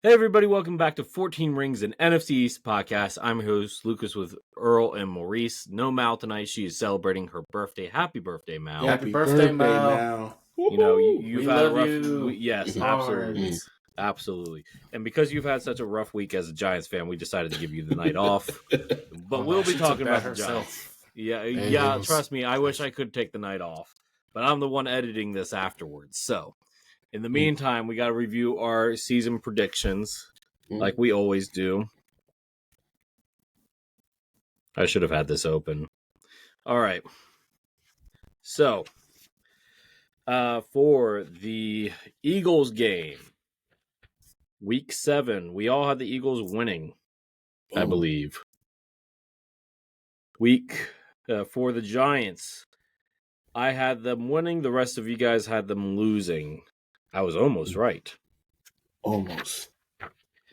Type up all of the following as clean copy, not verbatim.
Hey everybody, welcome back to 14 Rings and NFC East podcast. I'm your host, Lucas, with Earl and Maurice. No Mal tonight. She is celebrating her birthday. Happy birthday, Mal. Happy birthday, Mal. You know, you've had a rough week. Yes, absolutely. Hearts. Absolutely. And because you've had such a rough week as a Giants fan, we decided to give you the night off. But we'll be talking about the Giants. Yeah, trust me, I wish I could take the night off. But I'm the one editing this afterwards. So, in the meantime, we got to review our season predictions like we always do. I should have had this open. All right. So, for the Eagles game, week 7, we all had the Eagles winning, I believe. Week for the Giants, I had them winning. The rest of you guys had them losing. I was almost right. Almost.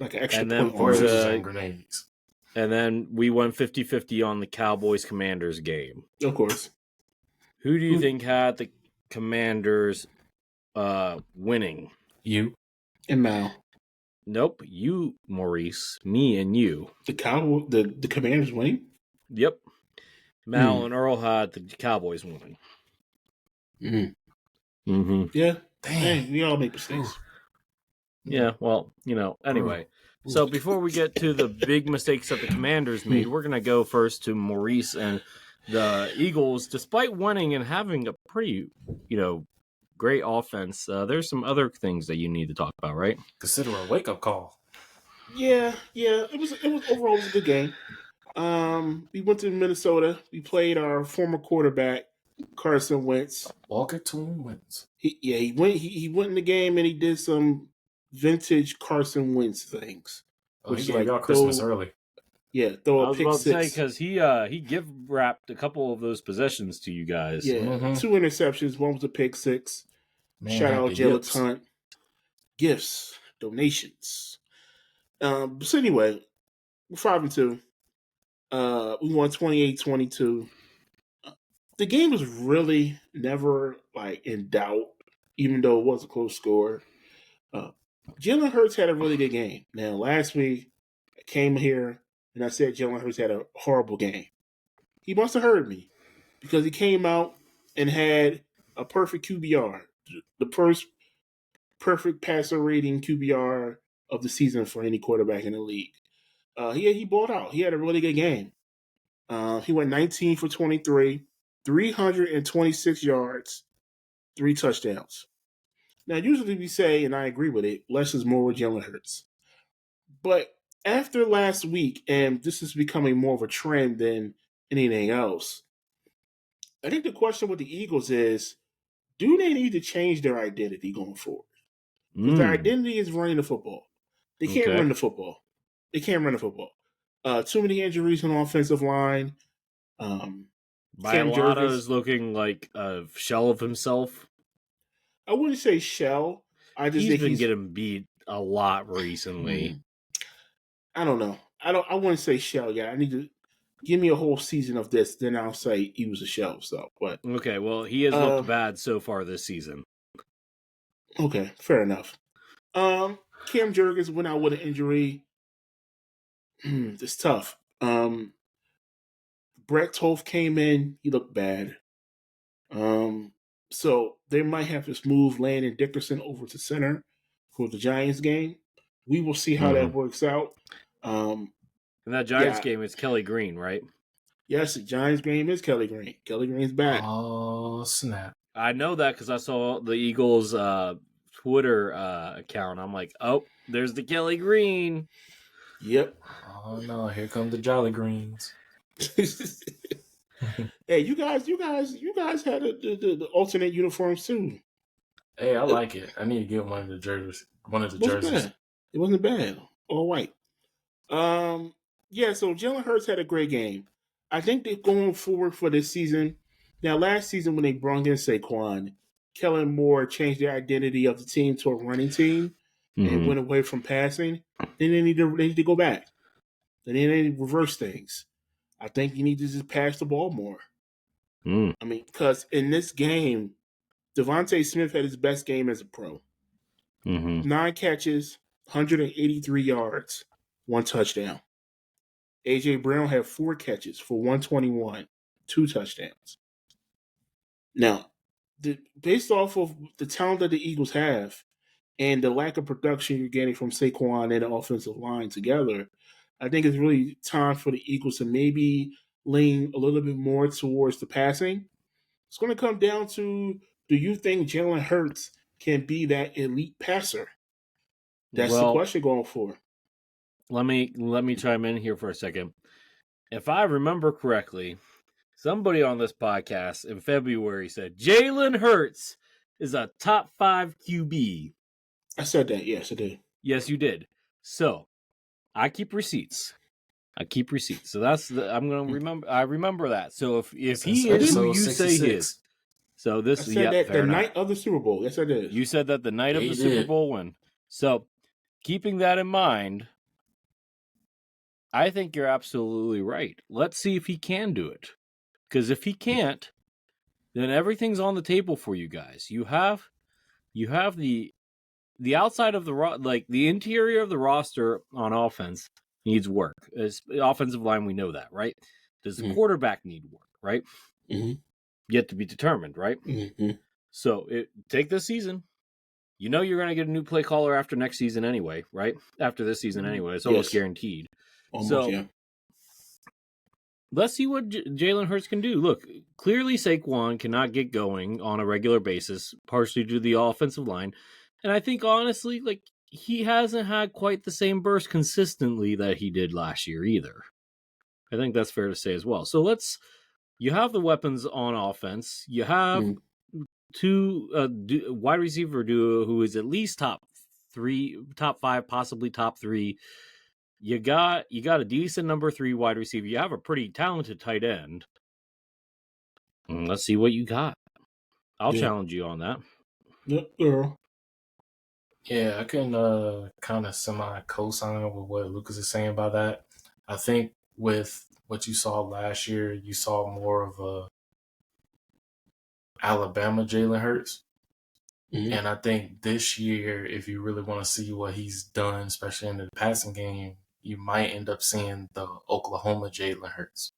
Like an extra And then point for on grenades. And then we went 50-50 on the Cowboys-Commanders game. Of course. Who do you think had the Commanders winning? You. And Mal. Nope, you, Maurice, me, and you. The Commanders winning? Yep. Mal and Earl had the Cowboys winning. Yeah. Damn. We all make mistakes. Yeah, well, anyway. So before we get to the big mistakes that the Commanders made, we're going to go first to Maurice and the Eagles. Despite winning and having a pretty, great offense, there's some other things that you need to talk about, right? Consider a wake-up call. Yeah. It was overall a good game. We went to Minnesota. We played our former quarterback, Carson Wentz. Walker Toon wins. He went in the game and he did some vintage Carson Wentz things. Oh, he gave y'all Christmas early. Yeah, throw a pick six. I was about to say, because he gift wrapped a couple of those possessions to you guys. Yeah, 2 interceptions. One was a pick six. Man, shout out Jalen Hunt. Gifts, donations. So anyway, we're 5-2. We won 28-22. The game was really never in doubt, even though it was a close score. Jalen Hurts had a really good game. Now, last week, I came here and I said Jalen Hurts had a horrible game. He must have heard me because he came out and had a perfect QBR, the first perfect passer rating QBR of the season for any quarterback in the league. He balled out. He had a really good game. He went 19 for 23, 326 yards, 3 touchdowns. Now, usually we say, and I agree with it, less is more with Jalen Hurts. But after last week, and this is becoming more of a trend than anything else, I think the question with the Eagles is, do they need to change their identity going forward? Because their identity is running the football. They can't run the football. Too many injuries on the offensive line. Bialotta is looking like a shell of himself. I wouldn't say shell. He's been getting beat a lot recently. I don't know. I wouldn't say shell yet. I need to give me a whole season of this, then I'll say he was a shell. So, but okay, well, he has looked bad so far this season. Okay, fair enough. Cam Jurgens went out with an injury. It's tough. Brett Toth came in. He looked bad. So they might have to move Landon Dickerson over to center for the Giants game. We will see how that works out. In that Giants game, it's Kelly Green, right? Yes, the Giants game is Kelly Green. Kelly Green's back. Oh, snap. I know that because I saw the Eagles' Twitter account. I'm like, oh, there's the Kelly Green. Yep. Oh, no, here come the Jolly Greens. Hey, you guys had the alternate uniforms too. Hey, I like it. I need to get one of the jerseys. It wasn't bad. All white. So Jalen Hurts had a great game. I think they're going forward for this season. Now, last season when they brought in Saquon, Kellen Moore changed the identity of the team to a running team and went away from passing. Then they need to go back. Then they need to reverse things. I think you need to just pass the ball more. I mean, because in this game, Devontae Smith had his best game as a pro. 9 catches, 183 yards, 1 touchdown. A.J. Brown had 4 catches for 121, 2 touchdowns. Now, based off of the talent that the Eagles have and the lack of production you're getting from Saquon and the offensive line together, I think it's really time for the Eagles to maybe lean a little bit more towards the passing. It's going to come down to, do you think Jalen Hurts can be that elite passer? That's the question going forward. Let me chime in here for a second. If I remember correctly, somebody on this podcast in February said Jalen Hurts is a top 5 QB. I said that. Yes, I did. Yes, you did. So I keep receipts. So that's I'm gonna remember. I remember that. So if he is who you say he is, so this I said that the night of the Super Bowl. Yes, I did. You said that the night of the Super Bowl win. So keeping that in mind, I think you're absolutely right. Let's see if he can do it. Because if he can't, then everything's on the table for you guys. You have the outside of the the interior of the roster on offense needs work. As offensive line, we know that, right? Does the quarterback need work, right? Mm-hmm. Yet to be determined, right? Mm-hmm. So take this season. You know you're going to get a new play caller after next season anyway, right? After this season anyway. It's almost guaranteed. Almost, let's see what Jalen Hurts can do. Look, clearly Saquon cannot get going on a regular basis, partially due to the offensive line. And I think, honestly, he hasn't had quite the same burst consistently that he did last year either. I think that's fair to say as well. So you have the weapons on offense. You have two wide receiver duo who is at least top 5, possibly top 3. You got a decent number 3 wide receiver. You have a pretty talented tight end. Let's see what you got. I'll challenge you on that. Yep, girl. Yeah, I can kind of semi co-sign with what Lucas is saying about that. I think with what you saw last year, you saw more of a Alabama Jalen Hurts. Mm-hmm. And I think this year, if you really want to see what he's done, especially in the passing game, you might end up seeing the Oklahoma Jalen Hurts.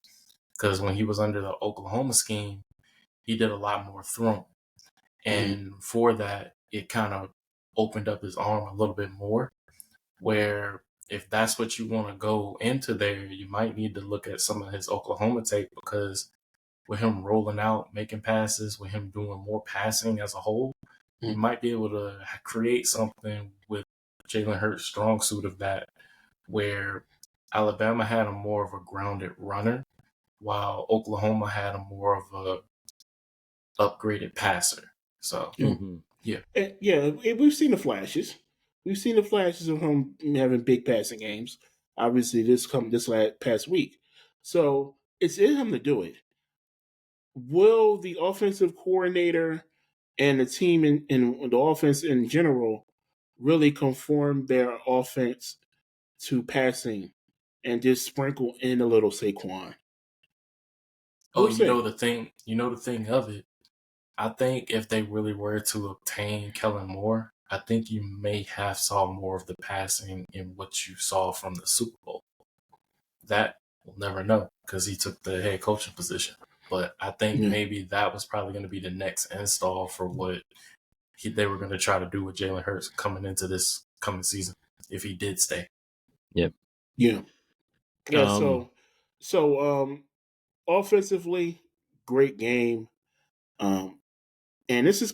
Because when he was under the Oklahoma scheme, he did a lot more throwing. And for that, it kind of opened up his arm a little bit more, where if that's what you want to go into there, you might need to look at some of his Oklahoma tape, because with him rolling out, making passes, with him doing more passing as a whole, you might be able to create something with Jalen Hurts' strong suit of that, where Alabama had a more of a grounded runner, while Oklahoma had a more of a upgraded passer. So, we've seen the flashes. We've seen the flashes of him having big passing games. Obviously, this past week. So it's in him to do it. Will the offensive coordinator and the team in the offense in general really conform their offense to passing and just sprinkle in a little Saquon? You know the thing of it. I think if they really were to obtain Kellen Moore, I think you may have saw more of the passing in what you saw from the Super Bowl. That we'll never know, because he took the head coaching position. But I think maybe that was probably going to be the next install for what they were going to try to do with Jalen Hurts coming into this coming season, if he did stay. Yep. Yeah. So offensively, great game. And this is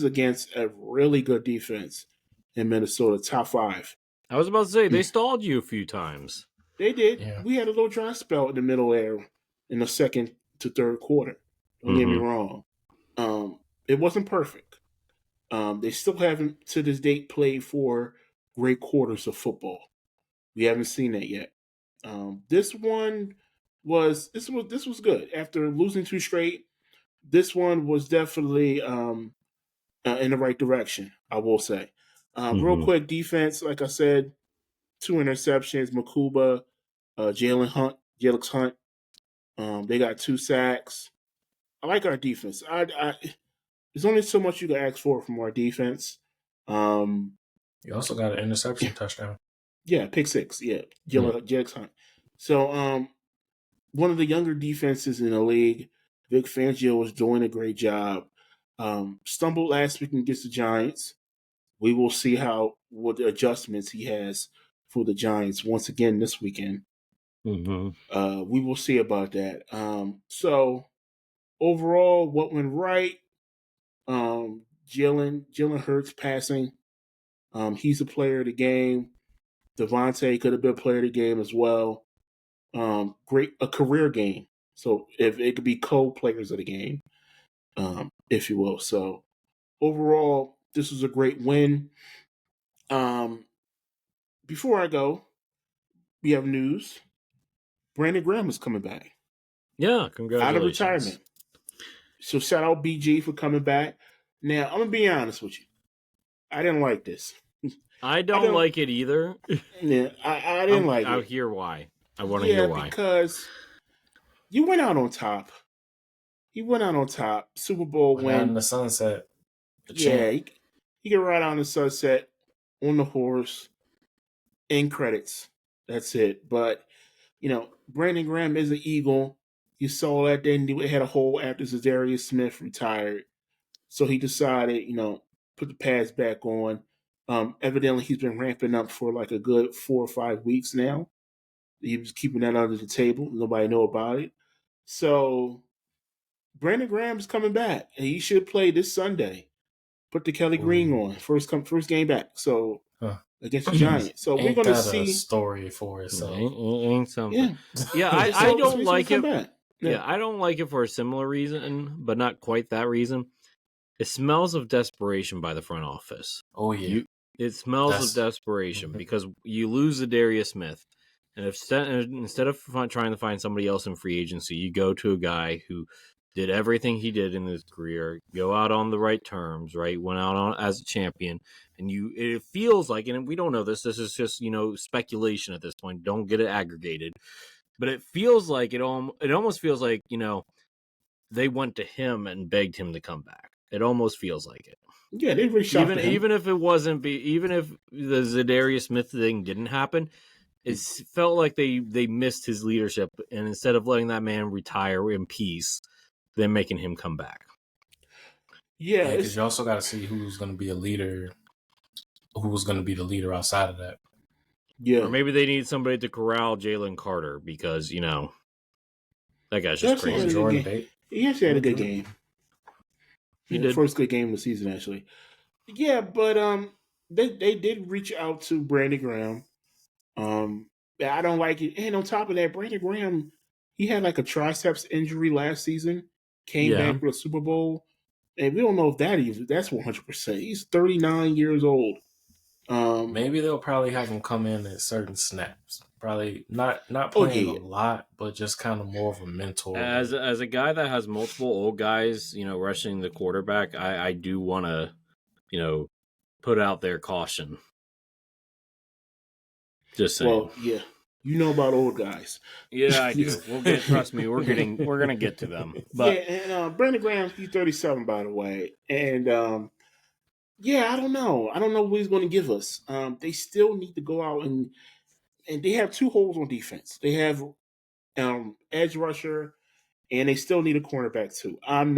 against a really good defense in Minnesota, top 5. I was about to say, they stalled you a few times. They did. Yeah. We had a little dry spell in the middle there in the second to third quarter. Don't get me wrong. It wasn't perfect. They still haven't, to this date, played 4 great quarters of football. We haven't seen that yet. This was good. After losing 2 straight, this one was definitely in the right direction, I will say. Real quick, defense, like I said, 2 interceptions. Makuba, Jalen Hunt. They got 2 sacks. I like our defense. There's only so much you can ask for from our defense. You also got an interception touchdown. Yeah, pick six. Yeah, Jalen Hunt. So, one of the younger defenses in the league, Vic Fangio was doing a great job. Stumbled last week against the Giants. We will see what adjustments he has for the Giants once again this weekend. Mm-hmm. We will see about that. So overall, what went right? Jalen Hurts passing. He's a player of the game. Devontae could have been a player of the game as well. A career game. So if it could be co-players of the game, if you will. So overall, this was a great win. Before I go, we have news. Brandon Graham is coming back. Yeah, congratulations. Out of retirement. So shout out BG for coming back. Now, I'm going to be honest with you. I didn't like this. I don't like it either. Yeah, I didn't like it. I'll hear why. I want to hear why. Because you went out on top. He went out on top. Super Bowl win. Out in the sunset. He can ride out in the sunset on the horse. End credits. That's it. But, Brandon Graham is an Eagle. You saw that then he had a hole after Zadarius Smith retired. So he decided, put the pads back on. Evidently, he's been ramping up for like a good 4 or 5 weeks now. He was keeping that under the table. Nobody know about it. So Brandon Graham's coming back, and he should play this Sunday. Put the Kelly Green on first game back. So against the Giants. So we're going to see a story for itself. Ain't something. Yeah, I don't like it. Yeah, I don't like it for a similar reason, but not quite that reason. It smells of desperation by the front office. Oh yeah, it smells of desperation because you lose Zadarius Smith, and instead of trying to find somebody else in free agency, you go to a guy who did everything he did in his career, go out on the right terms, right? Went out as a champion, and it feels like, and we don't know this. This is just speculation at this point. Don't get it aggregated, but it feels like it almost feels like they went to him and begged him to come back. It almost feels like it. Yeah, they reached out to him. Even if the Zadarius Smith thing didn't happen, it felt like they missed his leadership, and instead of letting that man retire in peace, they're making him come back. Yeah, because you also got to see who's going to be a leader, who's going to be the leader outside of that. Yeah, or maybe they need somebody to corral Jalen Carter because that guy's just crazy. Jordan he actually had a good game. He did. First good game of the season, actually. Yeah, but they did reach out to Brandon Graham. I don't like it. And on top of that, Brandon Graham, he had like a triceps injury last season. Came back for the Super Bowl. And we don't know if that's 100%. He's 39 years old. Maybe they'll probably have him come in at certain snaps. Probably not playing a lot, but just kind of more of a mentor. As a guy that has multiple old guys, rushing the quarterback, I do want to, put out their caution. Just saying. Well, yeah, you know about old guys. Yeah, I do. Trust me, we're gonna get to them. But and Brandon Graham, he's 37, by the way, and I don't know. I don't know what he's going to give us. They still need to go out and they have 2 holes on defense. They have edge rusher, and they still need a cornerback too. I'm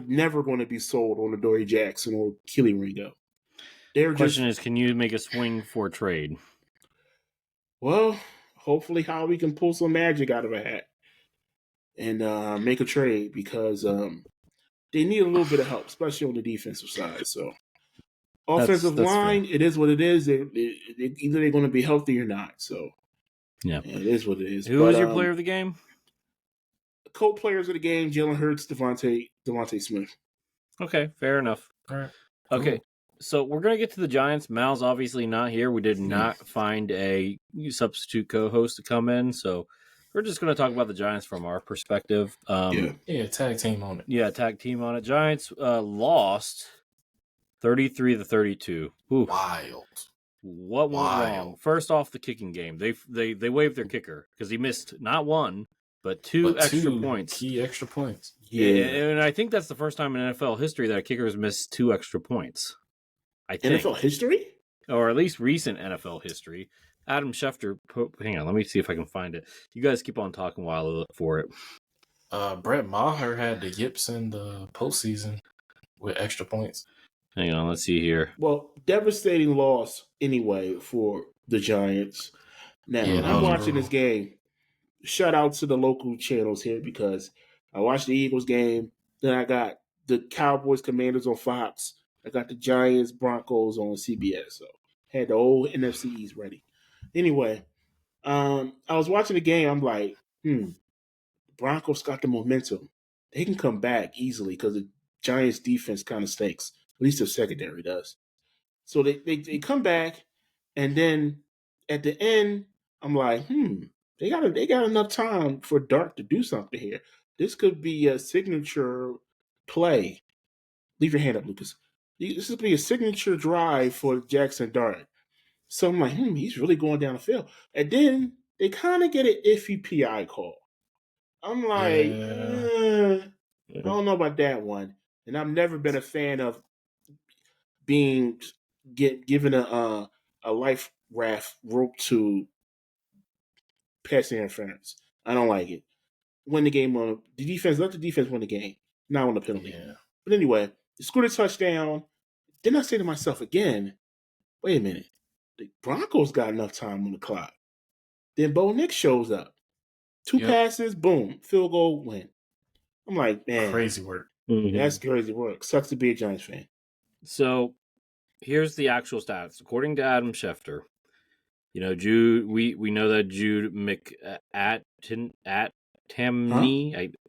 never going to be sold on Adoree Jackson or Keely Ringo. The question is, can you make a swing for trade? Well, hopefully Howie can pull some magic out of a hat and make a trade because they need a little bit of help, especially on the defensive side. So, offensive line, fair. It is what it is. Either they're going to be healthy or not. So, yeah, it is what it is. Who was your player of the game? Co-players of the game: Jalen Hurts, Devontae Smith. Okay, fair enough. All right. Okay, so we're going to get to the Giants. Mal's obviously not here. We did not find a substitute co-host to come in, so we're just going to talk about the Giants from our perspective. Tag team on it. Yeah, tag team on it. Giants lost 33-32. Ooh. Wild. What went wrong? First off, the kicking game. They waived their kicker because he missed not one, but two extra points. Key extra points. Yeah, and I think that's the first time in NFL history that a kicker has missed 2 extra points. I think. NFL history? Or at least recent NFL history. Adam Schefter, hang on, let me see if I can find it. You guys keep on talking while I look for it. Brett Maher had the yips in the postseason with extra points. Hang on, let's see here. Well, devastating loss anyway for the Giants. Now, Yeah, I'm watching this game. Shout out to the local channels here because I watched the Eagles game. Then I got the Cowboys Commanders on Fox. I got the Giants Broncos on CBS. So had the old NFC East ready. Anyway, I was watching the game. I'm like, Broncos got the momentum. They can come back easily because the Giants defense kind of stinks. At least the secondary does. So they come back, and then at the end, I'm like, they got enough time for Dart to do something here. This could be a signature play. Leave your hand up, Lucas. This could be a signature drive for Jackson Dart. So I'm like, he's really going down the field. And then they kind of get an iffy PI call. I'm like, I don't know about that one. And I've never been a fan of being given a life raft rope to pass interference. I don't like it. Win the game on the defense. Let the defense win the game, not on the penalty. Yeah. But anyway, they scored a touchdown. Then I say to myself again, wait a minute. The Broncos got enough time on the clock. Then Bo Nix shows up. Two passes, boom, field goal, win. I'm like, man. Crazy work. Mm-hmm. That's crazy work. Sucks to be a Giants fan. So here's the actual stats. According to Adam Schefter, Jude, we know that Jude McAtney,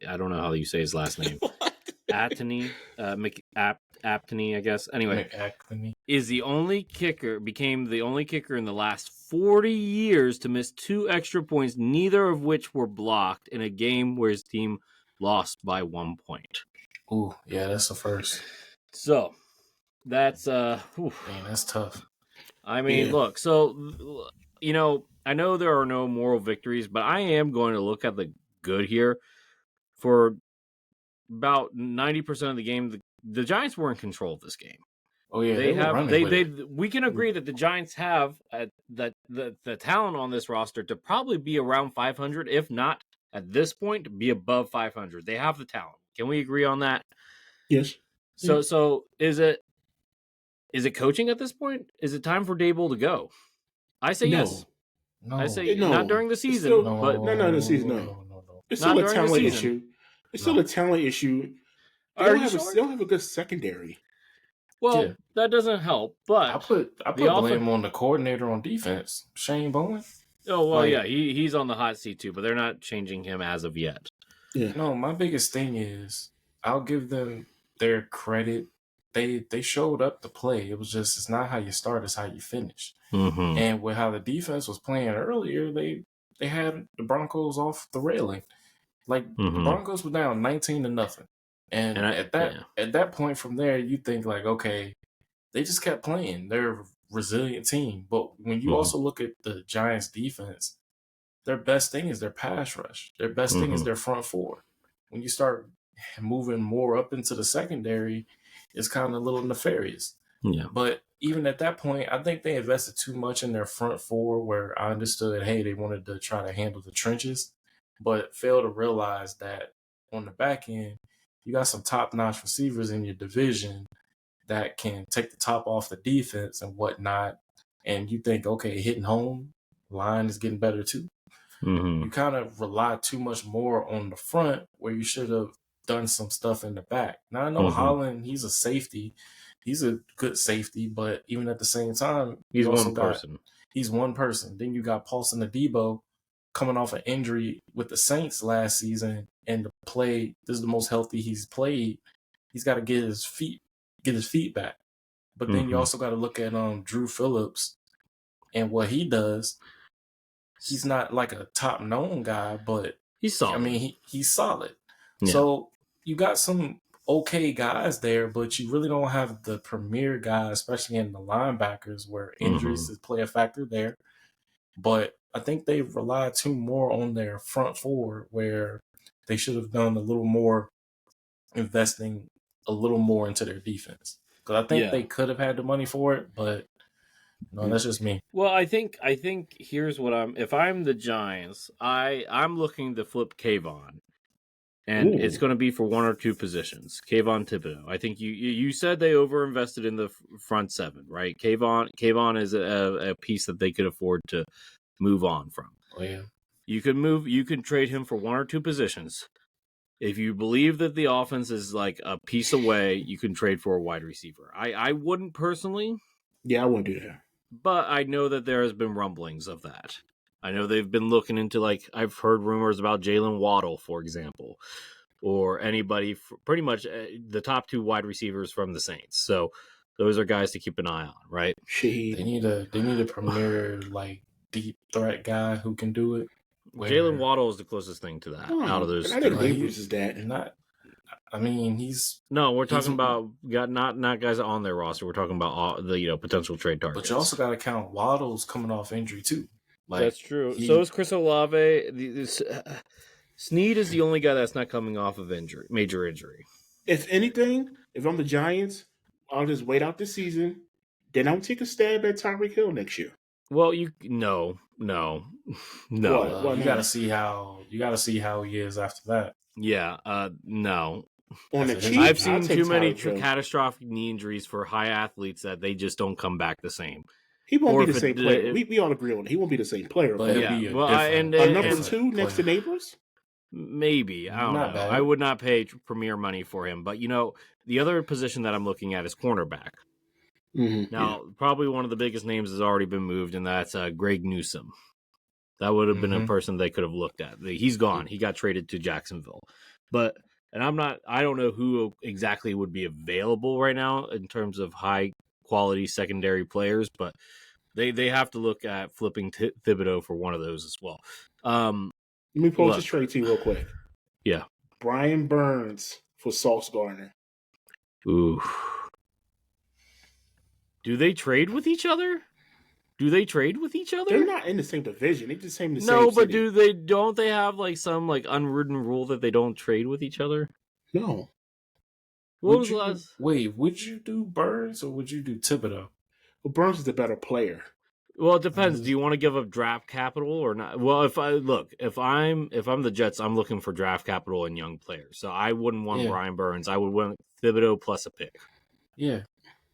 I don't know how you say his last name. Aptony, Aptony, I guess. Anyway, became the only kicker in the last 40 years to miss 2 extra points, neither of which were blocked in a game where his team lost by 1 point. Ooh, yeah, that's the first. So that's Dang, that's tough. I mean, look, so I know there are no moral victories, but I am going to look at the good here. For about 90% of the game, the Giants were in control of this game. Oh yeah, we can agree that the Giants have the talent on this roster to probably be around 500, if not at this point be above 500. They have the talent. Can we agree on that? Yes. So is it coaching at this point? Is it time for Dable to go? I say yes. No. I say not during the season. The season. No. It's still a talent issue. It's still a talent issue. They don't have a good secondary. Well, that doesn't help. But I put blame on the coordinator on defense, Shane Bowen. Oh well, yeah, he's on the hot seat too, but they're not changing him as of yet. Yeah. No, my biggest thing is I'll give them their credit. They showed up to play. It was just it's not how you start, it's how you finish. Mm-hmm. And with how the defense was playing earlier, they had the Broncos off the railing. Like the Broncos were down 19-0. And at that point from there, you think like, okay, they just kept playing. They're a resilient team. But when you also look at the Giants defense, their best thing is their pass rush. Their best thing is their front four. When you start moving more up into the secondary, it's kind of a little nefarious. Yeah. But even at that point, I think they invested too much in their front four where I understood, hey, they wanted to try to handle the trenches, but failed to realize that on the back end, you got some top-notch receivers in your division that can take the top off the defense and whatnot. And you think, okay, hitting home, line is getting better too. Mm-hmm. You kind of rely too much more on the front where you should have done some stuff in the back. Now, I know Holland, he's a safety. He's a good safety, but even at the same time, he's one person. He's one person. Then you got Paulson Adebo coming off an injury with the Saints last season, and this is the most healthy he's played. He's got to get his feet back. But then you also got to look at Drew Phillips and what he does. He's not like a top known guy, but he's solid. I mean, he's solid. Yeah. So you got some okay guys there, but you really don't have the premier guys, especially in the linebackers where injuries play a factor there. But I think they relied too more on their front four where they should have done a little more investing a little more into their defense. Because I think they could have had the money for it, but no, that's just me. Well, I think here's what if I'm the Giants, I'm looking to flip Kayvon. And it's going to be for one or two positions. Kayvon Thibodeau. I think you said they overinvested in the front seven, right? Kayvon is a piece that they could afford to move on from. Oh yeah. You can trade him for one or two positions. If you believe that the offense is like a piece away, you can trade for a wide receiver. I wouldn't personally. Yeah, I wouldn't do that. But I know that there has been rumblings of that. I know they've been looking into, like, I've heard rumors about Jalen Waddle, for example, or anybody, pretty much the top two wide receivers from the Saints. So those are guys to keep an eye on, right? They need a premier, like, deep threat guy who can do it. Jalen Waddle is the closest thing to that out of those. I think Neighbors is that. We're talking about not guys on their roster. We're talking about the potential trade targets. But you also got to count Waddle's coming off injury too. Like, that's true. So is Chris Olave. Snead is the only guy that's not coming off of major injury. If anything, if I'm the Giants, I'll just wait out the season. Then I'll take a stab at Tyreek Hill next year. Well, no. You got to see how he is after that. Yeah, no. On the cheap, I've seen too many catastrophic knee injuries for high athletes that they just don't come back the same. He won't be the same player. We all agree on it. He won't be the same player. But number two next to Neighbors? Maybe. I don't know. Bad. I would not pay premier money for him. But, the other position that I'm looking at is cornerback. Mm-hmm. Now, probably one of the biggest names has already been moved, and that's Greg Newsome. That would have been a person they could have looked at. He's gone. He got traded to Jacksonville. I don't know who exactly would be available right now in terms of high quality secondary players, but they have to look at flipping Thibodeau for one of those as well. Let me pose this trade to you real quick. Yeah. Brian Burns for Sauce Gardner. Ooh. Do they trade with each other? They're not in the same division. They're just in the same No, but city. don't they have like some like unwritten rule that they don't trade with each other? No. Would you do Burns or would you do Thibodeau? Well, Burns is the better player. Well, it depends. Do you want to give up draft capital or not? Well, if I'm the Jets, I'm looking for draft capital and young players. So I wouldn't want Brian Burns. I would want Thibodeau plus a pick. Yeah,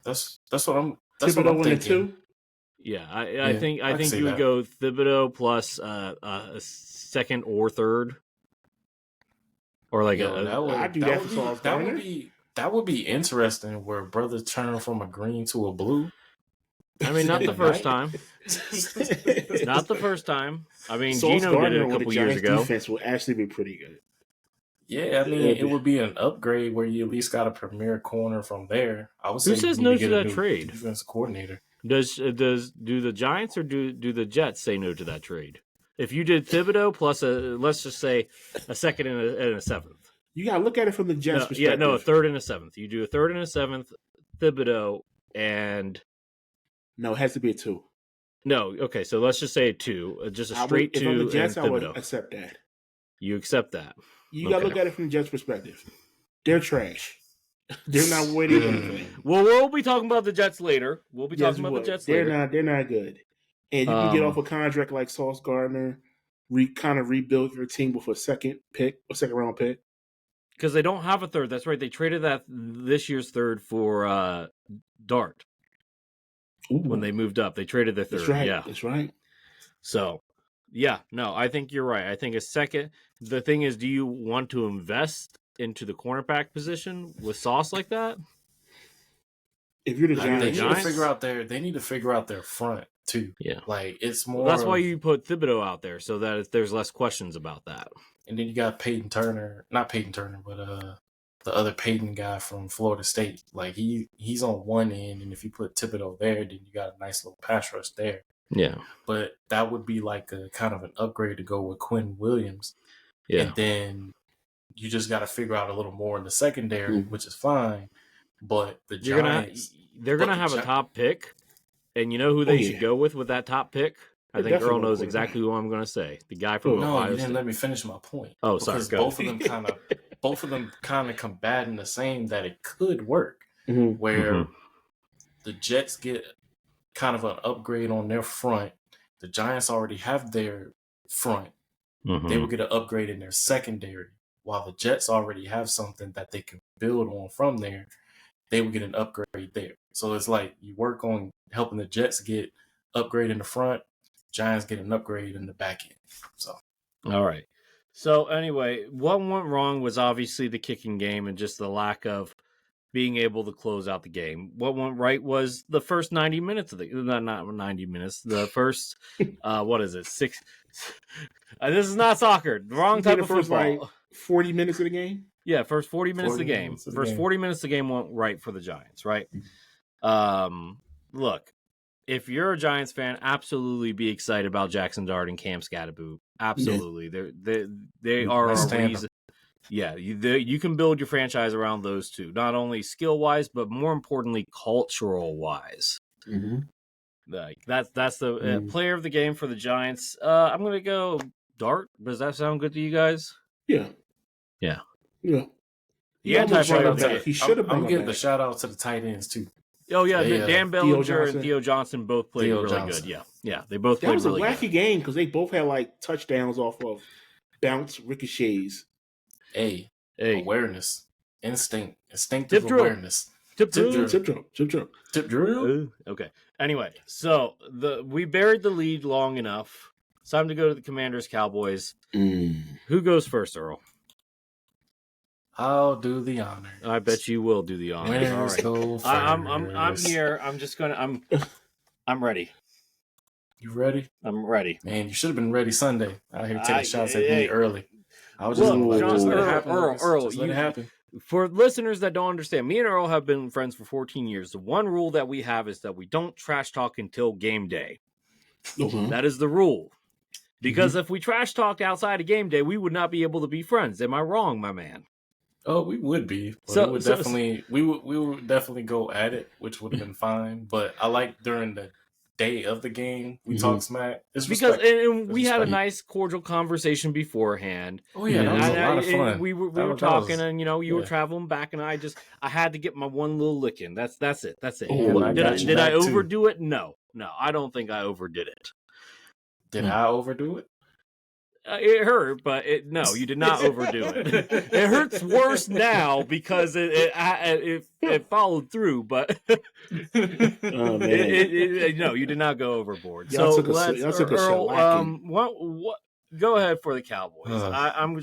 that's what I'm. That's Thibodeau what I'm thinking. Two? Yeah, I think you would go Thibodeau plus a second or third, or like that would be interesting. Where brothers turn from a green to a blue. I mean, not the first time. Not the first time. I mean, Sauce Gino Gardner did it a couple years ago. Defense will actually be pretty good. Yeah, I mean, it would be an upgrade where you at least got a premier corner from there. I would say. Who says no to that trade? Defense coordinator. Do the Giants or do the Jets say no to that trade? If you did Thibodeau plus let's just say a second and a seventh. You gotta look at it from the Jets' perspective. A third and a seventh. You do a third and a seventh, Thibodeau and. No, it has to be a two. No, okay, so let's just say a two, just a straight two. If I'm the Jets, I would accept that. You accept that. You gotta look at it from the Jets' perspective. They're trash. They're not winning anything. Well, we'll be talking about the Jets later. We'll be talking about the Jets later. They're not good. And you can get off a contract like Sauce Gardner, kind of rebuild your team with a second round pick. Because they don't have a third. That's right. They traded this year's third for Dart. Ooh. When they moved up. They traded their third. That's right. Yeah. That's right. So, I think you're right. I think a second. The thing is, do you want to invest into the cornerback position with Sauce like that? If you're the Giants, they need to figure out their front too. Yeah, like it's more. Well, that's why you put Thibodeau out there so that there's less questions about that. And then you got not Peyton Turner, but the other Peyton guy from Florida State. Like he's on one end, and if you put Thibodeau there, then you got a nice little pass rush there. Yeah, but that would be like a kind of an upgrade to go with Quinn Williams. Yeah, and then you just got to figure out a little more in the secondary, which is fine. But the Giants, they're gonna have a top pick, and you know who they should go with that top pick. I think Earl knows exactly who I'm going to say. The guy from Ohio State. You didn't let me finish my point. Oh, sorry. Because both of them kind of combat in the same that it could work. where the Jets get kind of an upgrade on their front. The Giants already have their front. They will get an upgrade in their secondary, while the Jets already have something that they can build on from there. They will get an upgrade there. So it's like you work on helping the Jets get upgrade in the front, Giants get an upgrade in the back end. So, all right. So anyway, what went wrong was obviously the kicking game and just the lack of being able to close out the game. What went right was the first 90 minutes of the not 90 minutes. The first what is it? 6 this is not soccer. The wrong type of football. Like 40 minutes of the game? Yeah, first 40 minutes of the game. First 40 minutes of the game went right for the Giants, right? Look, if you're a Giants fan, absolutely be excited about Jackson Dart and Cam Scatterboot. Absolutely. Yeah. They are a reason. Yeah, you can build your franchise around those two, not only skill-wise, but more importantly, cultural-wise. Like that's the player of the game for the Giants. I'm gonna go Dart. Does that sound good to you guys? Yeah. Anti-player. He should have. I'm giving the shout out to the tight ends too. Oh yeah, Dan Bellinger and Theo Johnson both played really good. Yeah, they both played really good. That was a wacky game because they both had like touchdowns off of bounce ricochets. Hey. Awareness, instinctive awareness. Tip drill. Okay. Anyway, so we buried the lead long enough. It's time to go to the Commanders Cowboys. Who goes first, Earl? I'll do the honor. I bet you will do the honor. Winners go first. I'm here. I'm ready. You ready? I'm ready. Man, you should have been ready Sunday. Out here taking shots at me early. I was just Earl, let it happen. For listeners that don't understand, me and Earl have been friends for 14 years. The one rule that we have is that we don't trash talk until game day. That is the rule. Because if we trash talked outside of game day, we would not be able to be friends. Am I wrong, my man? Oh, we would be. But we would definitely go at it, which would have been fine. But I like during the day of the game we talk smack. It's because we had a nice cordial conversation beforehand. Oh yeah, that was a lot of fun. We were talking, and you were traveling back, and I had to get my one little lick in. That's it. Oh, did I overdo it? No, I don't think I overdid it. Did I overdo it? It hurt, but no, you did not overdo it. It hurts worse now because it followed through, but no, you did not go overboard. So let's Earl, what? Go ahead for the Cowboys. I'm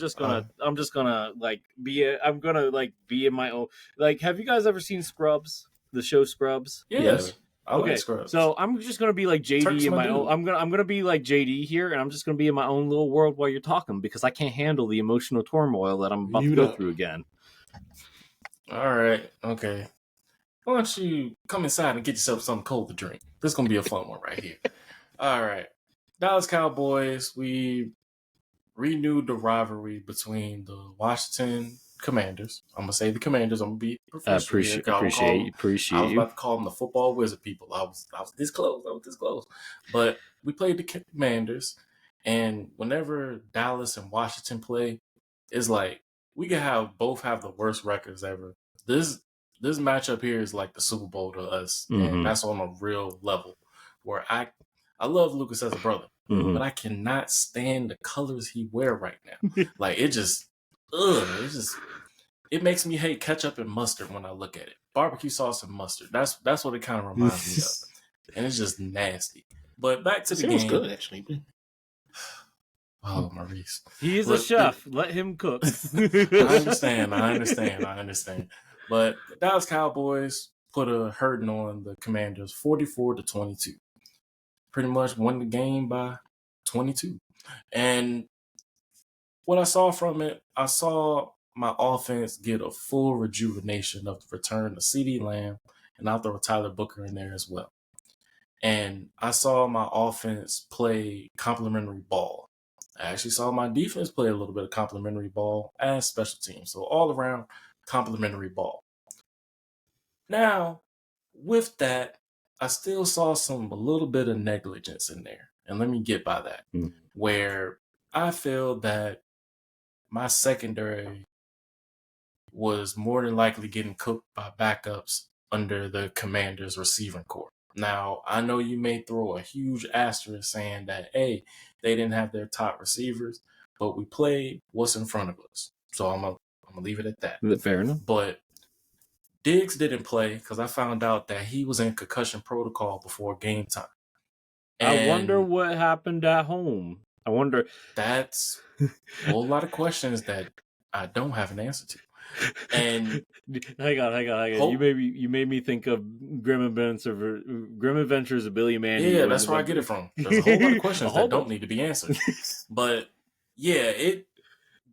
gonna be in my own. Like, have you guys ever seen Scrubs? The show Scrubs? Yes. I like Scrubs. So I'm just gonna be like JD in my own. I'm gonna be like JD here, and I'm just gonna be in my own little world while you're talking because I can't handle the emotional turmoil that I'm about to go through again. All right, okay. Why don't you come inside and get yourself something cold to drink? This is gonna be a fun one right here. All right, Dallas Cowboys. We renewed the rivalry between the Washington Commanders. I'm gonna say the Commanders. I'm gonna be professional. Appreciate I was about to call them the football wizard people. I was this close. But we played the Commanders, and whenever Dallas and Washington play, it's like we can both have the worst records ever. This matchup here is like the Super Bowl to us, and that's on a real level. Where I love Lucas as a brother, but I cannot stand the colors he wear right now. Like it just. It makes me hate ketchup and mustard when I look at it. Barbecue sauce and mustard. That's what it kind of reminds me of, and it's just nasty. But back to the game. It was good actually. Oh, Maurice, he is a chef. Let him cook. I understand. But the Dallas Cowboys put a hurting on the Commanders, 44-22. Pretty much won the game by 22, and. What I saw from it, I saw my offense get a full rejuvenation of the return of CeeDee Lamb, and I'll throw Tyler Booker in there as well. And I saw my offense play complementary ball. I actually saw my defense play a little bit of complementary ball as special teams. So all around complementary ball. Now, with that, I still saw a little bit of negligence in there. And let me get by that. Where I feel that my secondary was more than likely getting cooked by backups under the Commanders receiving corps. Now, I know you may throw a huge asterisk saying that, hey, they didn't have their top receivers, but we played what's in front of us. So I'm gonna leave it at that. Fair enough. But Diggs didn't play because I found out that he was in concussion protocol before game time. And I wonder what happened at home. I wonder. That's a whole lot of questions that I don't have an answer to. And hang on. You made me think of Grim Adventures of Billy Mandy. Yeah, that's where I get it from. There's a whole lot of questions that don't need to be answered. But yeah,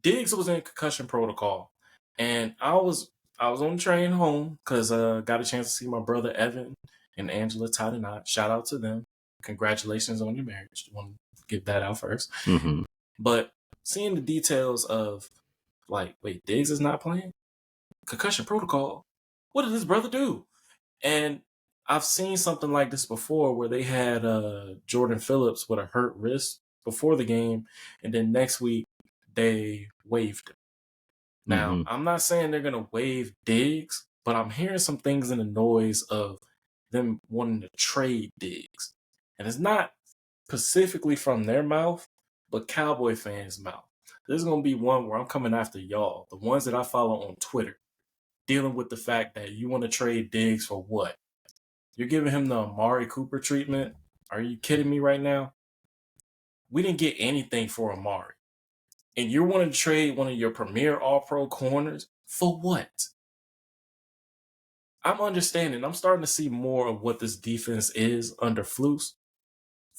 Diggs was in concussion protocol, and I was on the train home because got a chance to see my brother Evan and Angela tied a knot. Shout out to them. Congratulations on your marriage. I want to get that out first. Mm-hmm. But seeing the details of like, wait, Diggs is not playing? Concussion protocol? What did his brother do? And I've seen something like this before where they had Jordan Phillips with a hurt wrist before the game, and then next week they waived him. Now, I'm not saying they're going to waive Diggs, but I'm hearing some things in the noise of them wanting to trade Diggs. And it's not specifically from their mouth, but Cowboy fans' mouth. This is going to be one where I'm coming after y'all, the ones that I follow on Twitter, dealing with the fact that you want to trade Diggs for what? You're giving him the Amari Cooper treatment? Are you kidding me right now? We didn't get anything for Amari. And you're wanting to trade one of your premier all-pro corners for what? I'm understanding. I'm starting to see more of what this defense is under Flus.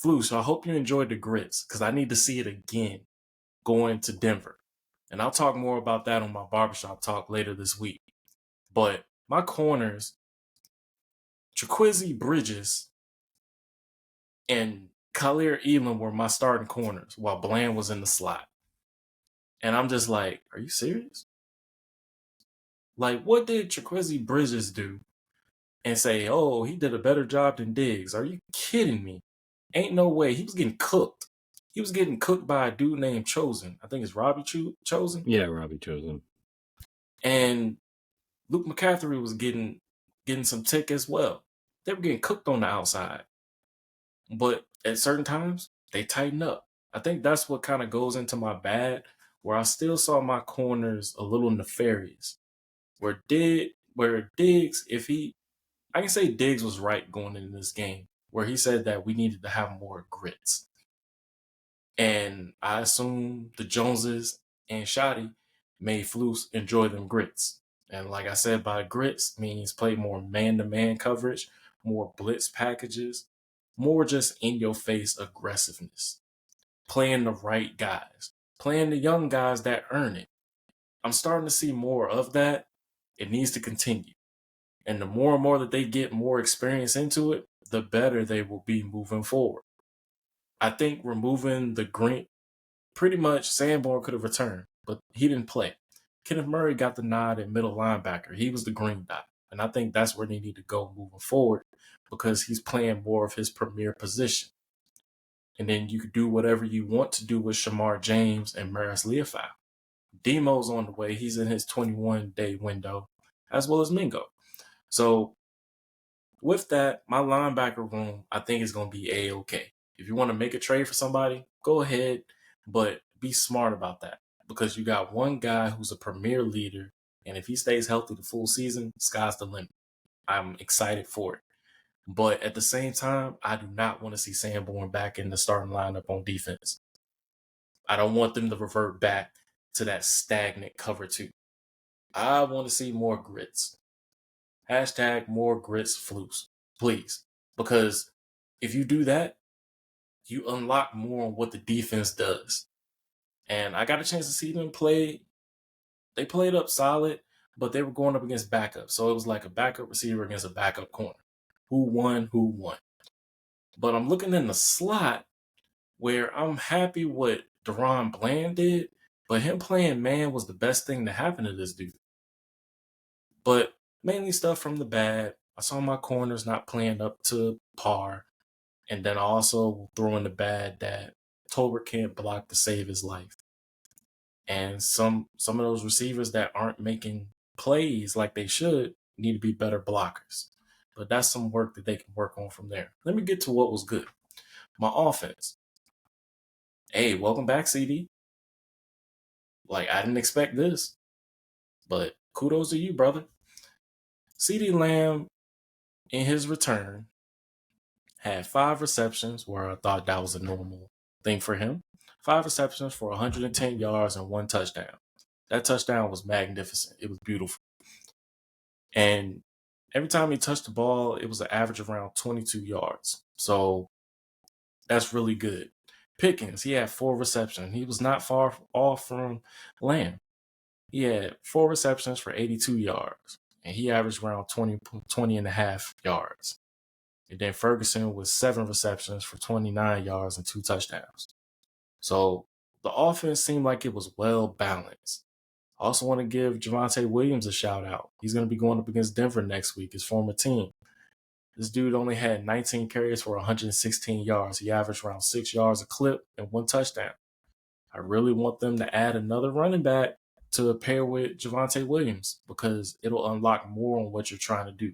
Flus, I hope you enjoyed the grits because I need to see it again going to Denver. And I'll talk more about that on my barbershop talk later this week. But my corners, Triquizzy Bridges and Khalil Elam were my starting corners while Bland was in the slot. And I'm just like, are you serious? Like, what did Triquizzy Bridges do and say, oh, he did a better job than Diggs? Are you kidding me? Ain't no way. He was getting cooked. He was getting cooked by a dude named Chosen. I think it's Robbie Chosen. Yeah, Robbie Chosen. And Luke McCaffrey was getting some tick as well. They were getting cooked on the outside. But at certain times, they tighten up. I think that's what kind of goes into my bad, where I still saw my corners a little nefarious. Where Diggs, I can say Diggs was right going into this game, where he said that we needed to have more grits. And I assume the Joneses and Shoddy made Flus enjoy them grits. And like I said, by grits means play more man-to-man coverage, more blitz packages, more just in-your-face aggressiveness. Playing the right guys. Playing the young guys that earn it. I'm starting to see more of that. It needs to continue. And the more and more that they get more experience into it, the better they will be moving forward. I think removing the green, pretty much Sanborn could have returned, but he didn't play. Kenneth Murray got the nod at middle linebacker. He was the green dot. And I think that's where they need to go moving forward because he's playing more of his premier position. And then you could do whatever you want to do with Shamar James and Maris Leofau. Demo's on the way. He's in his 21-day window, as well as Mingo. So with that, my linebacker room, I think is going to be A-okay. If you want to make a trade for somebody, go ahead, but be smart about that because you got one guy who's a premier leader, and if he stays healthy the full season, sky's the limit. I'm excited for it. But at the same time, I do not want to see Sanborn back in the starting lineup on defense. I don't want them to revert back to that stagnant cover two. I want to see more grits. Hashtag more grits Flus, please. Because if you do that, you unlock more on what the defense does. And I got a chance to see them play. They played up solid, but they were going up against backup. So it was like a backup receiver against a backup corner. Who won? But I'm looking in the slot where I'm happy what Deron Bland did, but him playing man was the best thing to happen to this dude. But mainly stuff from the bad. I saw my corners not playing up to par. And then I also throw in the bad that Tolbert can't block to save his life. And some of those receivers that aren't making plays like they should need to be better blockers. But that's some work that they can work on from there. Let me get to what was good. My offense. Hey, welcome back, CD. Like, I didn't expect this, but kudos to you, brother. CD Lamb, in his return, had 5 receptions where I thought that was a normal thing for him. 5 receptions for 110 yards and 1 touchdown. That touchdown was magnificent. It was beautiful. And every time he touched the ball, it was an average around 22 yards. So that's really good. Pickens, he had 4 receptions. He was not far off from Lamb. He had 4 receptions for 82 yards, and he averaged around 20 and a half yards. And then Ferguson with 7 receptions for 29 yards and 2 touchdowns. So the offense seemed like it was well balanced. I also want to give Javonte Williams a shout out. He's going to be going up against Denver next week, his former team. This dude only had 19 carries for 116 yards. He averaged around 6 yards a clip and 1 touchdown. I really want them to add another running back to pair with Javonte Williams because it'll unlock more on what you're trying to do.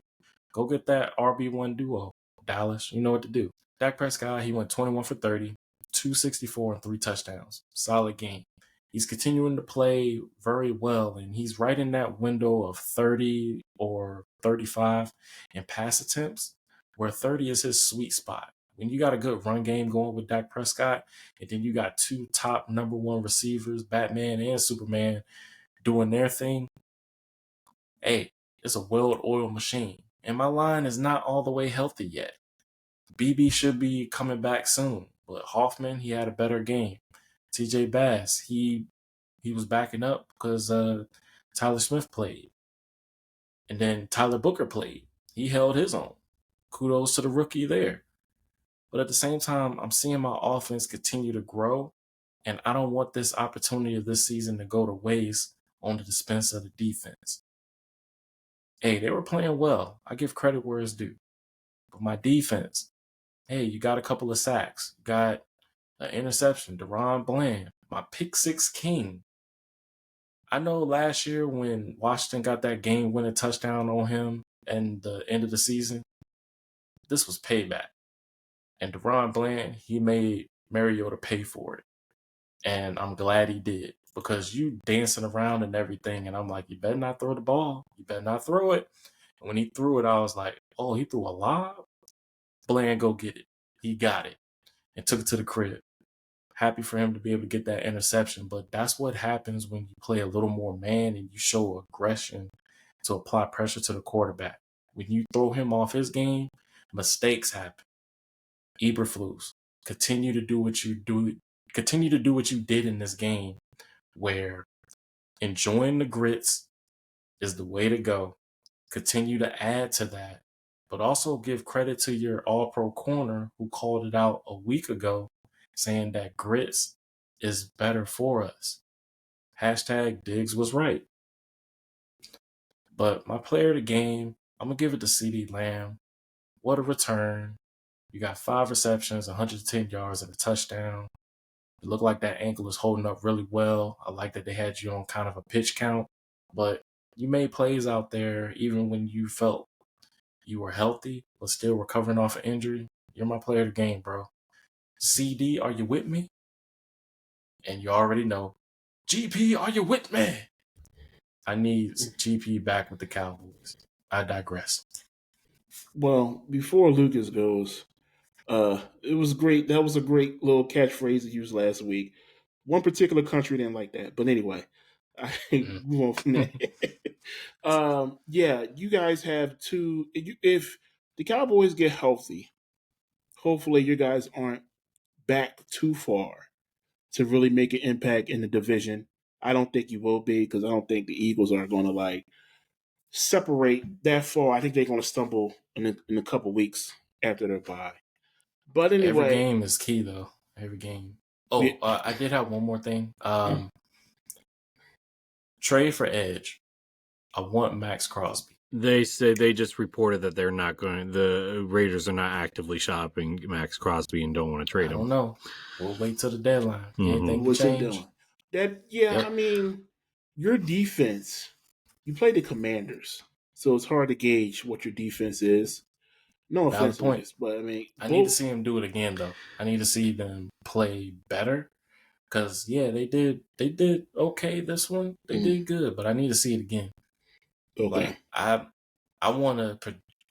Go get that RB1 duo, Dallas. You know what to do. Dak Prescott, he went 21 for 30, 264, and 3 touchdowns. Solid game. He's continuing to play very well, and he's right in that window of 30 or 35 in pass attempts, where 30 is his sweet spot. When you got a good run game going with Dak Prescott, and then you got 2 top number 1 receivers, Batman and Superman, doing their thing, hey, it's a well-oiled machine. And my line is not all the way healthy yet. BB should be coming back soon, but Hoffman, he had a better game. TJ Bass, he was backing up because Tyler Smith played. And then Tyler Booker played. He held his own. Kudos to the rookie there. But at the same time, I'm seeing my offense continue to grow, and I don't want this opportunity of this season to go to waste on the expense of the defense. Hey, they were playing well. I give credit where it's due. But my defense, hey, you got a couple of sacks. You got an interception, Deron Bland, my pick 6 king. I know last year when Washington got that game-winning touchdown on him and the end of the season, this was payback. And Deron Bland, he made Mariota pay for it. And I'm glad he did because you dancing around and everything. And I'm like, you better not throw the ball. You better not throw it. And when he threw it, I was like, oh, he threw a lob? Bland, go get it. He got it and took it to the crib. Happy for him to be able to get that interception. But that's what happens when you play a little more man and you show aggression to apply pressure to the quarterback. When you throw him off his game, mistakes happen. Eberflus, continue to do what you do. Continue to do what you did in this game, where enjoying the grits is the way to go. Continue to add to that, but also give credit to your all-pro corner who called it out a week ago, saying that grits is better for us. Hashtag Diggs was right. But my player of the game, I'm going to give it to CD Lamb. What a return. You got 5 receptions, 110 yards, and a touchdown. It looked like that ankle is holding up really well. I like that they had you on kind of a pitch count. But you made plays out there even when you felt you were healthy, but still recovering off an injury. You're my player of the game, bro. CD, are you with me? And you already know. GP, are you with me? I need GP back with the Cowboys. I digress. Well, before Lucas goes, it was great. That was a great little catchphrase he used last week. One particular country didn't like that, but anyway, I move on from that. Yeah, you guys have 2. If the Cowboys get healthy, hopefully you guys aren't back too far to really make an impact in the division. I don't think you will be because I don't think the Eagles are going to separate that far. I think they're going to stumble in a couple weeks after their bye. But anyway, every game is key though. Every game. Oh, yeah. I did have one more thing. Trade for edge. I want Max Crosby. They just reported that they're not going. The Raiders are not actively shopping Max Crosby and don't want to trade him. I don't know. We'll wait till the deadline. Anything will change. I mean, your defense. You play the Commanders. So it's hard to gauge what your defense is. No offense, point. But I mean, I need to see him do it again, though. I need to see them play better. Because, yeah, they did okay this one. They did good, but I need to see it again. Okay. Like, I want a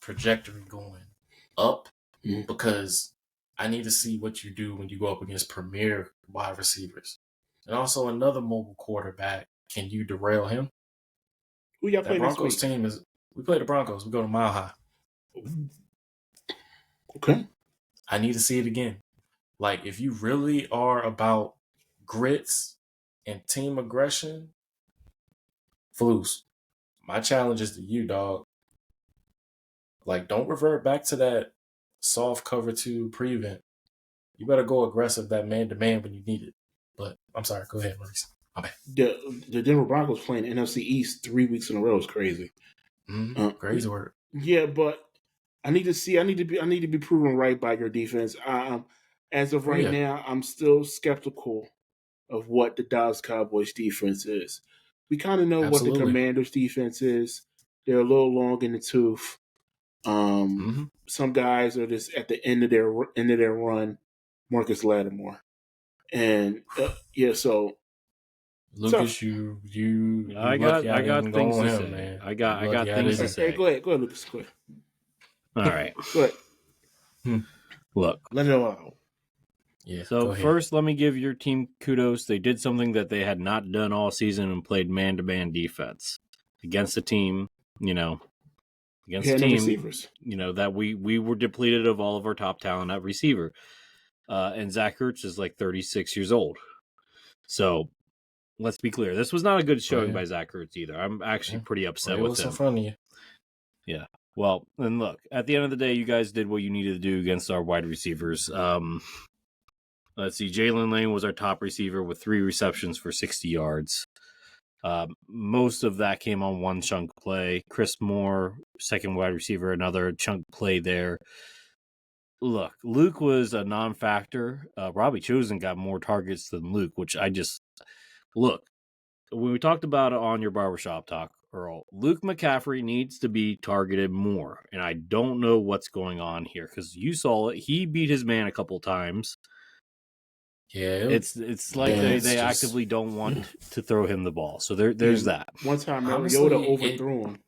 trajectory going up because I need to see what you do when you go up against premier wide receivers. And also another mobile quarterback. Can you derail him? Who y'all play Broncos next week? team is... We play the Broncos. We go to Mile High. Okay. I need to see it again. Like, if you really are about grits and team aggression, Flus, my challenge is to you, dog. Like, don't revert back to that soft cover 2 prevent. You better go aggressive that man-to-man when you need it. But I'm sorry. Go ahead, Maurice. My bad. The Denver Broncos playing NFC East 3 weeks in a row is crazy. Crazy work. Yeah, but I need to see. I need to be proven right by your defense. As of right now, I'm still skeptical of what the Dallas Cowboys defense is. We kind of know what the Commanders defense is. They're a little long in the tooth. Some guys are just at the end of their run. Marcus Lattimore, and so. Lucas, you I got things to say. Man. I got things to say. Hey, go ahead, Lucas. Go ahead. All right. Go ahead. Look. Let it out. Yeah. So first, let me give your team kudos. They did something that they had not done all season and played man-to-man defense against a team. Against a team. Receivers. That we were depleted of all of our top talent at receiver, and Zach Ertz is like 36 years old. So. Let's be clear. This was not a good showing by Zach Ertz either. I'm actually pretty upset with him. In front of you. Yeah. Well, and look, at the end of the day, you guys did what you needed to do against our wide receivers. Let's see. Jalen Lane was our top receiver with 3 receptions for 60 yards. Most of that came on one chunk play. Chris Moore, second wide receiver, another chunk play there. Look, Luke was a non-factor. Robbie Chosen got more targets than Luke, which I just... Look, when we talked about it on your barbershop talk, Earl, Luke McCaffrey needs to be targeted more. And I don't know what's going on here because you saw it. He beat his man a couple times. Yeah. It's like they actively don't want to throw him the ball. So there's that. One time Mariota overthrew him.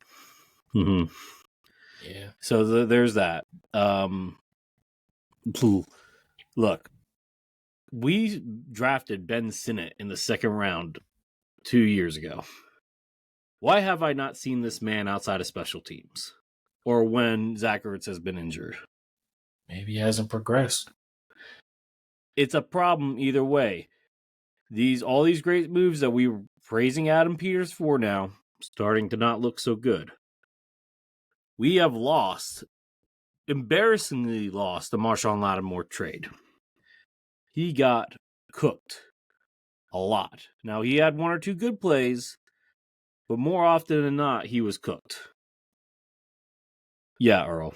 Mm-hmm. Yeah. So there's that. Look. We drafted Ben Sinnott in the second round 2 years ago. Why have I not seen this man outside of special teams? Or when Zach Ertz has been injured? Maybe he hasn't progressed. It's a problem either way. All these great moves that we were praising Adam Peters for now, starting to not look so good. We have embarrassingly lost the Marshawn Lattimore trade. He got cooked a lot. Now, he had 1 or 2 good plays, but more often than not, he was cooked. Yeah, Earl.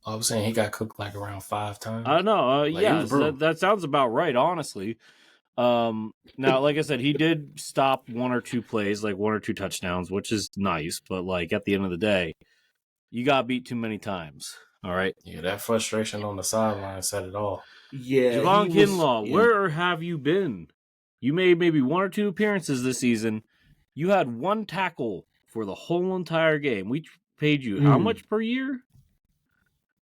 I was saying he got cooked like around 5 times. I don't know. That sounds about right, honestly. Now, like I said, he did stop 1 or 2 plays, like 1 or 2 touchdowns, which is nice. But like at the end of the day, you got beat too many times. All right. Yeah, that frustration on the sideline said it all. Yeah, Javon Kinlaw, where have you been? You made maybe 1 or 2 appearances this season. You had 1 tackle for the whole entire game. We paid you how much per year?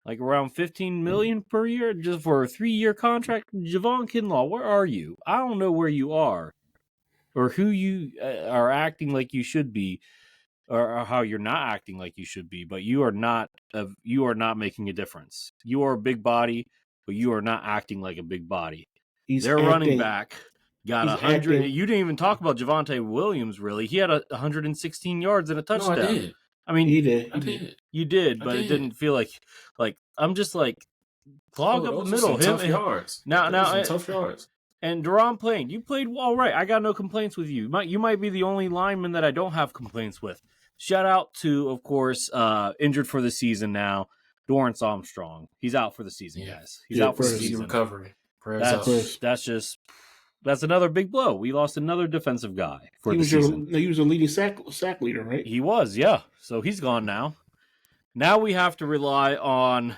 Like around $15 million per year just for a 3-year contract? Javon Kinlaw, where are you? I don't know where you are or who you are acting like you should be or how you're not acting like you should be, but you are not making a difference. You are a big body, but you are not acting like a big body. Their running back got 100. You didn't even talk about Javonte Williams, really. He had 116 yards and a touchdown. No, I did. I mean, he did. I did. You did, but it didn't feel like I'm just like clog up the middle. Tough yards. Now, tough yards. And Deron playing. You played all right. I got no complaints with you. You might be the only lineman that I don't have complaints with. Shout out to, of course, injured for the season now, Dorrance Armstrong. He's out for the season, guys. He's out for the season. Recovery. That's just That's another big blow. We lost another defensive guy for he the season. He was a leading sack leader, right? He was, yeah. So he's gone now. Now we have to rely on,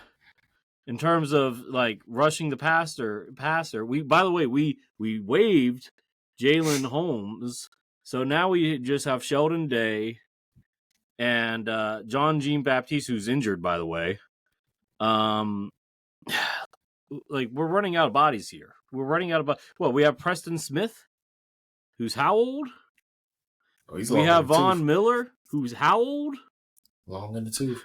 in terms of like rushing the passer. We, by the way, we waived Jalen Holmes, so now we just have Sheldon Day and John Jean Baptiste, who's injured, by the way. Like, we're running out of bodies here. We're running out of we have Preston Smith, who's how old? We have Von Miller, who's how old? Long in the tooth.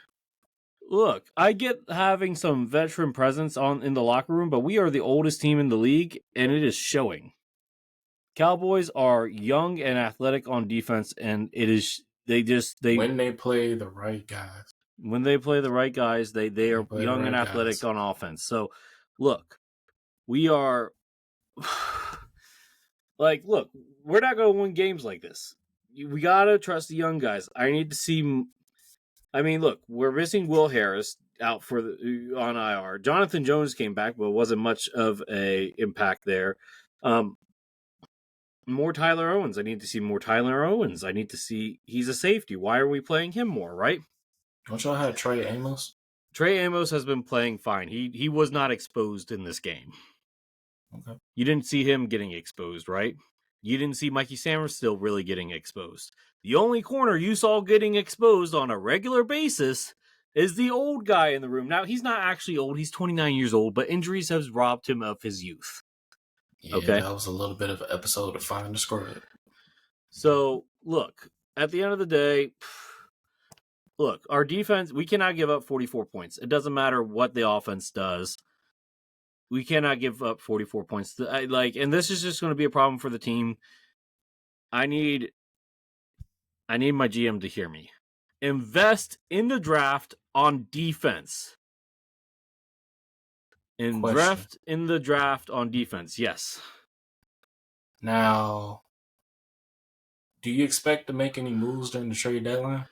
Look, I get having some veteran presence in the locker room, but we are the oldest team in the league, and it is showing. Cowboys are young and athletic on defense, and it is when they play the right guys. When they play the right guys, they are young and athletic on offense. So, look, we are like, look, we're not going to win games like this. We got to trust the young guys. I need to see. I mean, look, we're missing Will Harris out on IR. Jonathan Jones came back, but wasn't much of a impact there. More Tyler Owens. I need to see more Tyler Owens. I need to see he's a safety. Why are we playing him more, right? Don't y'all have Trey Amos? Trey Amos has been playing fine. He was not exposed in this game. Okay. You didn't see him getting exposed, right? You didn't see Mikey Sammers still really getting exposed. The only corner you saw getting exposed on a regular basis is the old guy in the room. Now, he's not actually old. He's 29 years old, but injuries have robbed him of his youth. Yeah, okay? That was a little bit of an episode of Find the Squad. So, look, at the end of the day, look, our defense, we cannot give up 44 points. It doesn't matter what the offense does. We cannot give up 44 points. And this is just going to be a problem for the team. I need my GM to hear me. Invest in the draft on defense. Invest in the draft on defense, yes. Now, do you expect to make any moves during the trade deadline?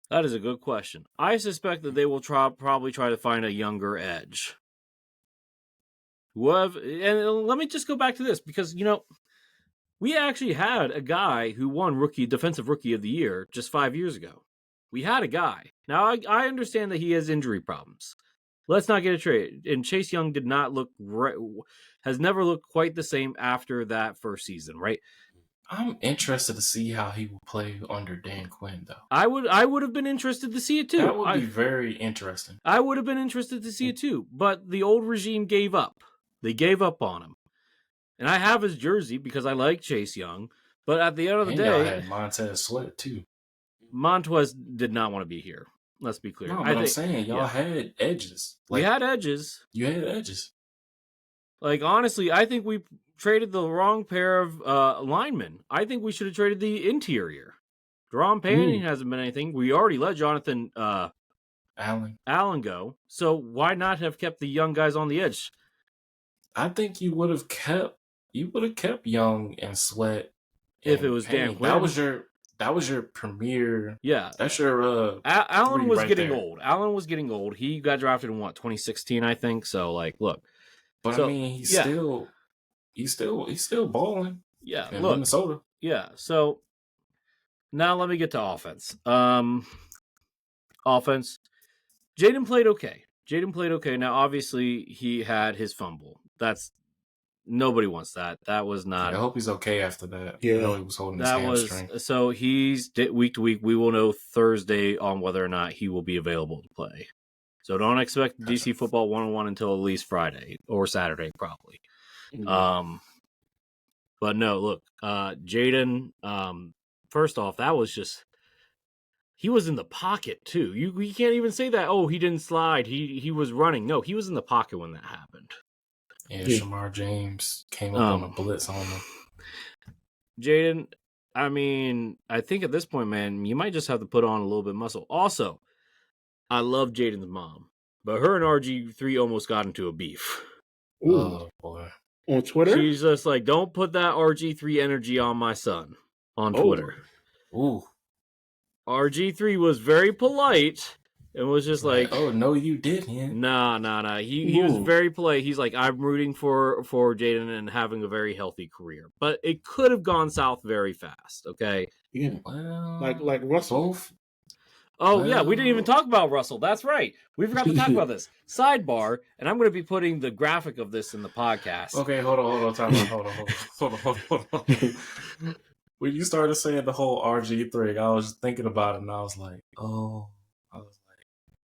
That is a good question. I suspect that they will probably try to find a younger edge. And let me just go back to this, because, we actually had a guy who won Defensive Rookie of the Year just 5 years ago. We had a guy. Now, I understand that he has injury problems. Let's not get it trade. And Chase Young has never looked quite the same after that first season, right? I'm interested to see how he will play under Dan Quinn, though. I would have been interested to see it too. That would be very interesting. I would have been interested to see it too, but the old regime gave up. They gave up on him. And I have his jersey because I like Chase Young, but at the end of the day, y'all had Montez Sweat too. Montez did not want to be here. Let's be clear. No, but I'm saying y'all had edges. We had edges. You had edges. Like, honestly, I think we traded the wrong pair of linemen. I think we should have traded the interior. Jerome Payton hasn't been anything. We already let Jonathan Allen go. So why not have kept the young guys on the edge? I think you would have kept Young and Sweat if it was Dan Quinn. That was your premier. Yeah, that's your. Allen was getting old. Allen was getting old. He got drafted in 2016, I think. So, like, look. But I mean, he's still balling. Yeah, in Minnesota. Yeah. So now let me get to offense. Offense. Jaden played okay. Now, obviously, he had his fumble. Nobody wants that. That was not. I hope he's okay after that. Yeah, I know he was holding his hamstring. So he's week to week. We will know Thursday on whether or not he will be available to play. So don't expect DC football 1-on-1 until at least Friday or Saturday, probably. Mm-hmm. But no, look, Jaden. First off, that was just. He was in the pocket too. You can't even say that. Oh, he didn't slide. He was running. No, he was in the pocket when that happened. Yeah, Shamar James came up on a blitz on him. Jaden, I mean, I think at this point, man, you might just have to put on a little bit of muscle. Also, I love Jaden's mom, but her and RG3 almost got into a beef. Ooh. Oh, boy. On Twitter? She's just like, don't put that RG3 energy on my son on Twitter. Ooh. RG3 was very polite It was just like, oh no, you didn't. Nah. He was very polite. He's like, I'm rooting for Jaden and having a very healthy career, but it could have gone south very fast. Okay. Yeah. Well, like Russell. Both. Oh yeah, we didn't even talk about Russell. That's right. We forgot to talk about this. Sidebar, and I'm going to be putting the graphic of this in the podcast. Okay, hold on. Hold on. When you started saying the whole RG thing, I was thinking about it, and I was like,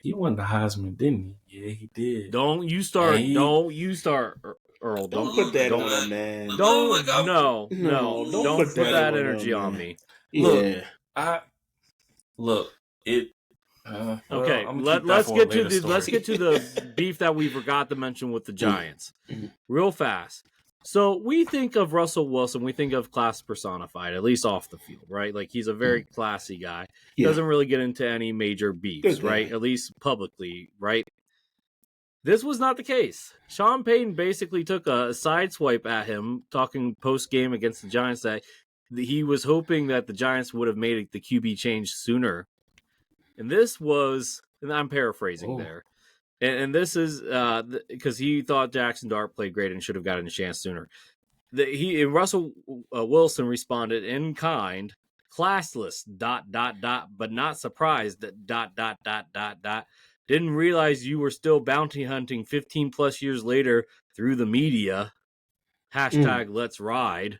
he won the Heisman, didn't he? Yeah, he did. Don't you start, Earl. Don't put that on him, man. Don't put that energy on me. Yeah. Look, it. Okay, let's get to the beef that we forgot to mention with the Giants, real fast. So we think of Russell Wilson, we think of class personified, at least off the field, right? Like he's a very classy guy. Yeah. Doesn't really get into any major beefs, right? At least publicly, right? This was not the case. Sean Payton basically took a side swipe at him, talking post game against the Giants, that he was hoping that the Giants would have made the QB change sooner. And this was, and I'm paraphrasing there, and this is because he thought Jackson Dart played great and should have gotten a chance sooner. Russell Wilson responded in kind, classless, ... but not surprised that ... Didn't realize you were still bounty hunting 15 plus years later through the media. #Let's ride.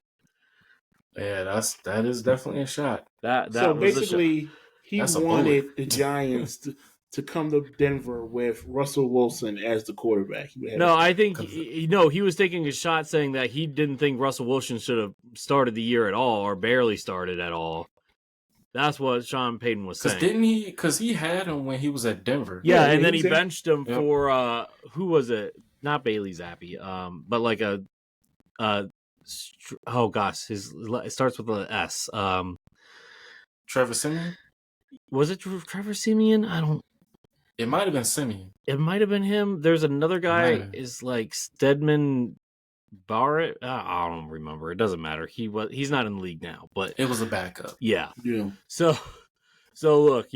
Yeah, that is definitely a shot. That so was basically he wanted the Giants to come to Denver with Russell Wilson as the quarterback. No, I think he was taking a shot saying that he didn't think Russell Wilson should have started the year at all or barely started at all. That's what Sean Payton was saying. Didn't he? Because he had him when he was at Denver. Yeah, and then he benched him for who was it? Not Bailey Zappi, but like a oh gosh, it starts with an S. Trevor Siemian? Was it Trevor Siemian? I don't. It might have been Siemian. It might have been him. There's another guy is like Stedman Barrett. I don't remember. It doesn't matter. He's not in the league now, but it was a backup. Yeah. So look,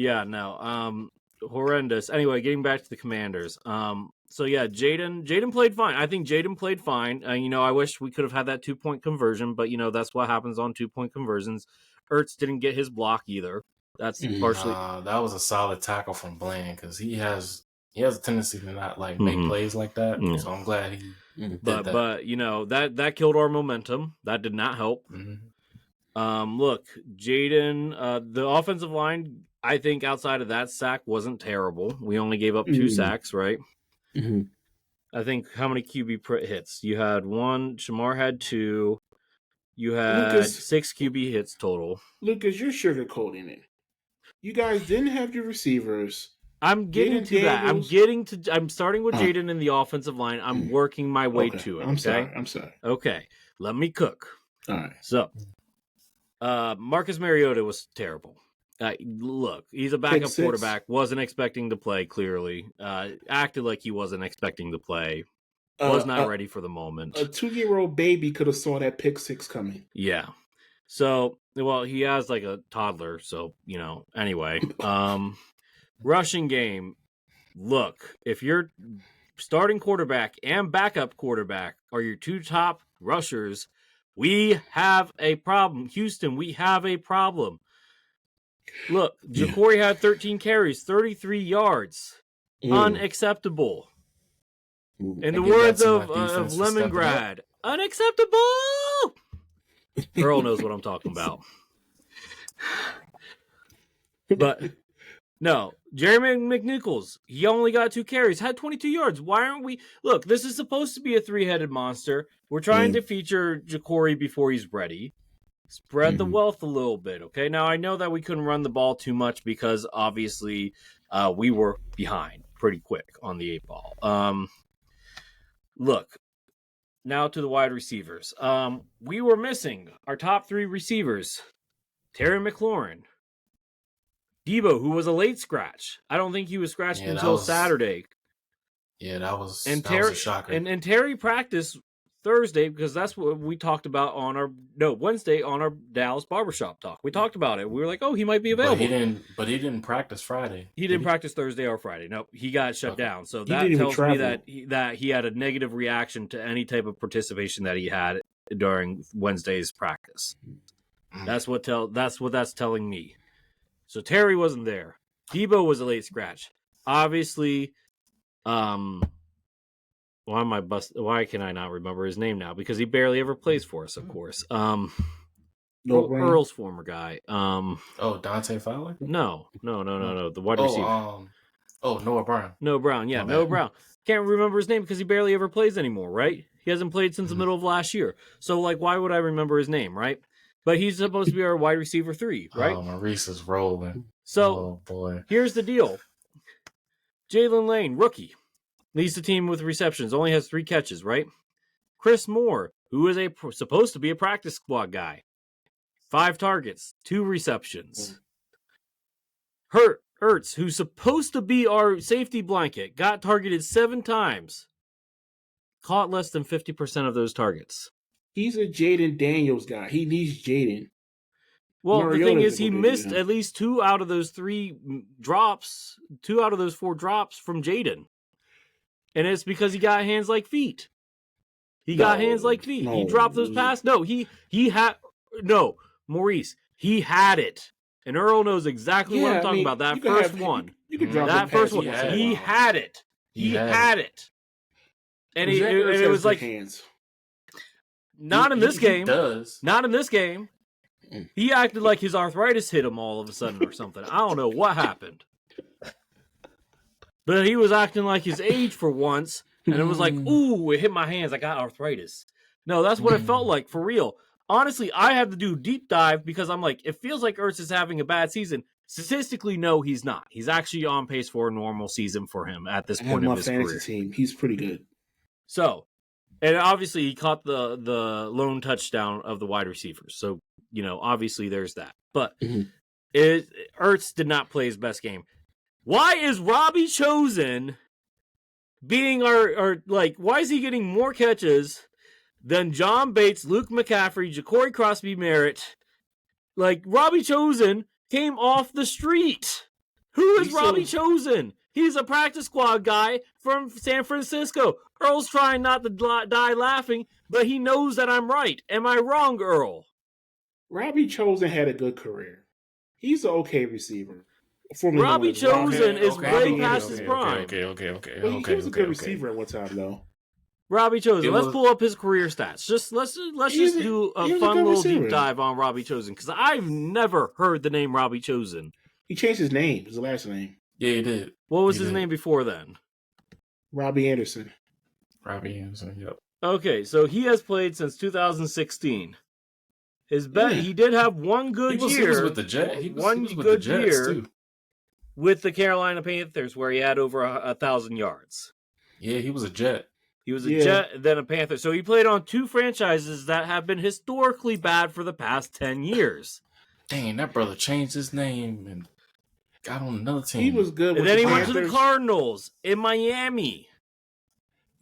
horrendous. Anyway, getting back to the Commanders. So yeah, Jaden played fine. I think Jaden played fine. I wish we could have had that 2-point conversion, but that's what happens on 2-point conversions. Ertz didn't get his block either. That's partially. That was a solid tackle from Bland because he has a tendency to not like make plays like that. Mm-hmm. So I'm glad he. But that killed our momentum. That did not help. Mm-hmm. Look, Jaden, the offensive line, I think outside of that sack wasn't terrible. We only gave up 2 sacks, right? Mm-hmm. I think how many QB hits? You had 1. Shamar had 2. You had 6 QB hits total. Lucas, you're sugarcoating it. You guys didn't have your receivers. I'm getting to that. I'm starting with Jaden in the offensive line. I'm working my way to it. Okay? I'm sorry. Okay. Let me cook. All right. So, Marcus Mariota was terrible. Look, he's a backup quarterback. Wasn't expecting to play, clearly. Acted like he wasn't expecting to play. Was not ready for the moment. A 2-year-old baby could have saw that pick 6 coming. Yeah. So, well, he has like a toddler. So, anyway. Rushing game. Look, if your starting quarterback and backup quarterback are your 2 top rushers, we have a problem. Houston, we have a problem. Look, Ja'Cory had 13 carries, 33 yards. Unacceptable. In the words of Lemongrad, unacceptable! Earl knows what I'm talking about. But, no, Jeremy McNichols, he only got 2 carries, had 22 yards. Why aren't we... Look, this is supposed to be a 3-headed monster. We're trying to feature Ja'Cory before he's ready. Spread the wealth a little bit, okay? Now, I know that we couldn't run the ball too much because, obviously, we were behind pretty quick on the 8-ball. Look, now to the wide receivers. We were missing our top 3 receivers. Terry McLaurin. Debo, who was a late scratch. I don't think he was scratched until Saturday. Yeah, that was a shocker. And Terry practiced Thursday because that's what we talked about on Wednesday on our Dallas barbershop talk. We talked about it. We were like, oh, he might be available. But he didn't practice Friday. He didn't practice Thursday or Friday. No, he got shut down. So that tells me that he had a negative reaction to any type of participation that he had during Wednesday's practice. That's what that's telling me. So Terry wasn't there. Debo was a late scratch. Obviously, why can I not remember his name now? Because he barely ever plays for us, of course. Earl's former guy. Dante Fowler? No. The wide receiver. Noah Brown. Noah Brown, yeah, Noah Brown. Can't remember his name because he barely ever plays anymore, right? He hasn't played since the middle of last year. So, why would I remember his name, right? But he's supposed to be our wide receiver 3, right? Oh, Maurice is rolling. So, boy. Here's the deal. Jalen Lane, rookie, leads the team with receptions, only has 3 catches, right? Chris Moore, who is supposed to be a practice squad guy, 5 targets, 2 receptions. Ertz, who's supposed to be our safety blanket, got targeted 7 times, caught less than 50% of those targets. He's a Jaden Daniels guy. He needs Jaden. Well, the thing is, he missed at least 2 out of those 3 drops, 2 out of those 4 drops from Jaden. And it's because he got hands like feet. He dropped those passes. Maurice, he had it. And Earl knows exactly what I'm talking about. That first one. You can drop that first one. He had it. He had it. And it was like, hands. Not in this game. He does. Not in this game. He acted like his arthritis hit him all of a sudden or something. I don't know what happened. But he was acting like his age for once. And it was like, ooh, it hit my hands. I got arthritis. No, that's what it felt like, for real. Honestly, I had to do deep dive because I'm like, it feels like Ertz is having a bad season. Statistically, no, he's not. He's actually on pace for a normal season for him at this point of his career. Fantasy team. He's pretty good. So, and obviously he caught the lone touchdown of the wide receivers. So, obviously there's that. But Ertz did not play his best game. Why is Robbie Chosen being why is he getting more catches than John Bates, Luke McCaffrey, Ja'Cory Crosby-Merritt? Robbie Chosen came off the street. Who is Robbie Chosen? He's a practice squad guy from San Francisco. Earl's trying not to die laughing, but he knows that I'm right. Am I wrong, Earl? Robbie Chosen had a good career. He's an okay receiver. Robbie Chosen is way past his prime. Okay. He was a good receiver at one time, though. Robbie Chosen. Let's pull up his career stats. Let's just do a fun little deep dive on Robbie Chosen because I've never heard the name Robbie Chosen. He changed his name, his last name. Yeah, he did. What was his name before then? Robbie Anderson. Yep. Okay, so he has played since 2016. He did have one good year. He was with the Jets. One good year too. With the Carolina Panthers, where he had over 1,000 yards. Yeah, he was a Jet. He was a Jet, then a Panther. So he played on 2 franchises that have been historically bad for the past 10 years. Dang, that brother changed his name and got on another team. He was good. And then he went to the Cardinals in Miami.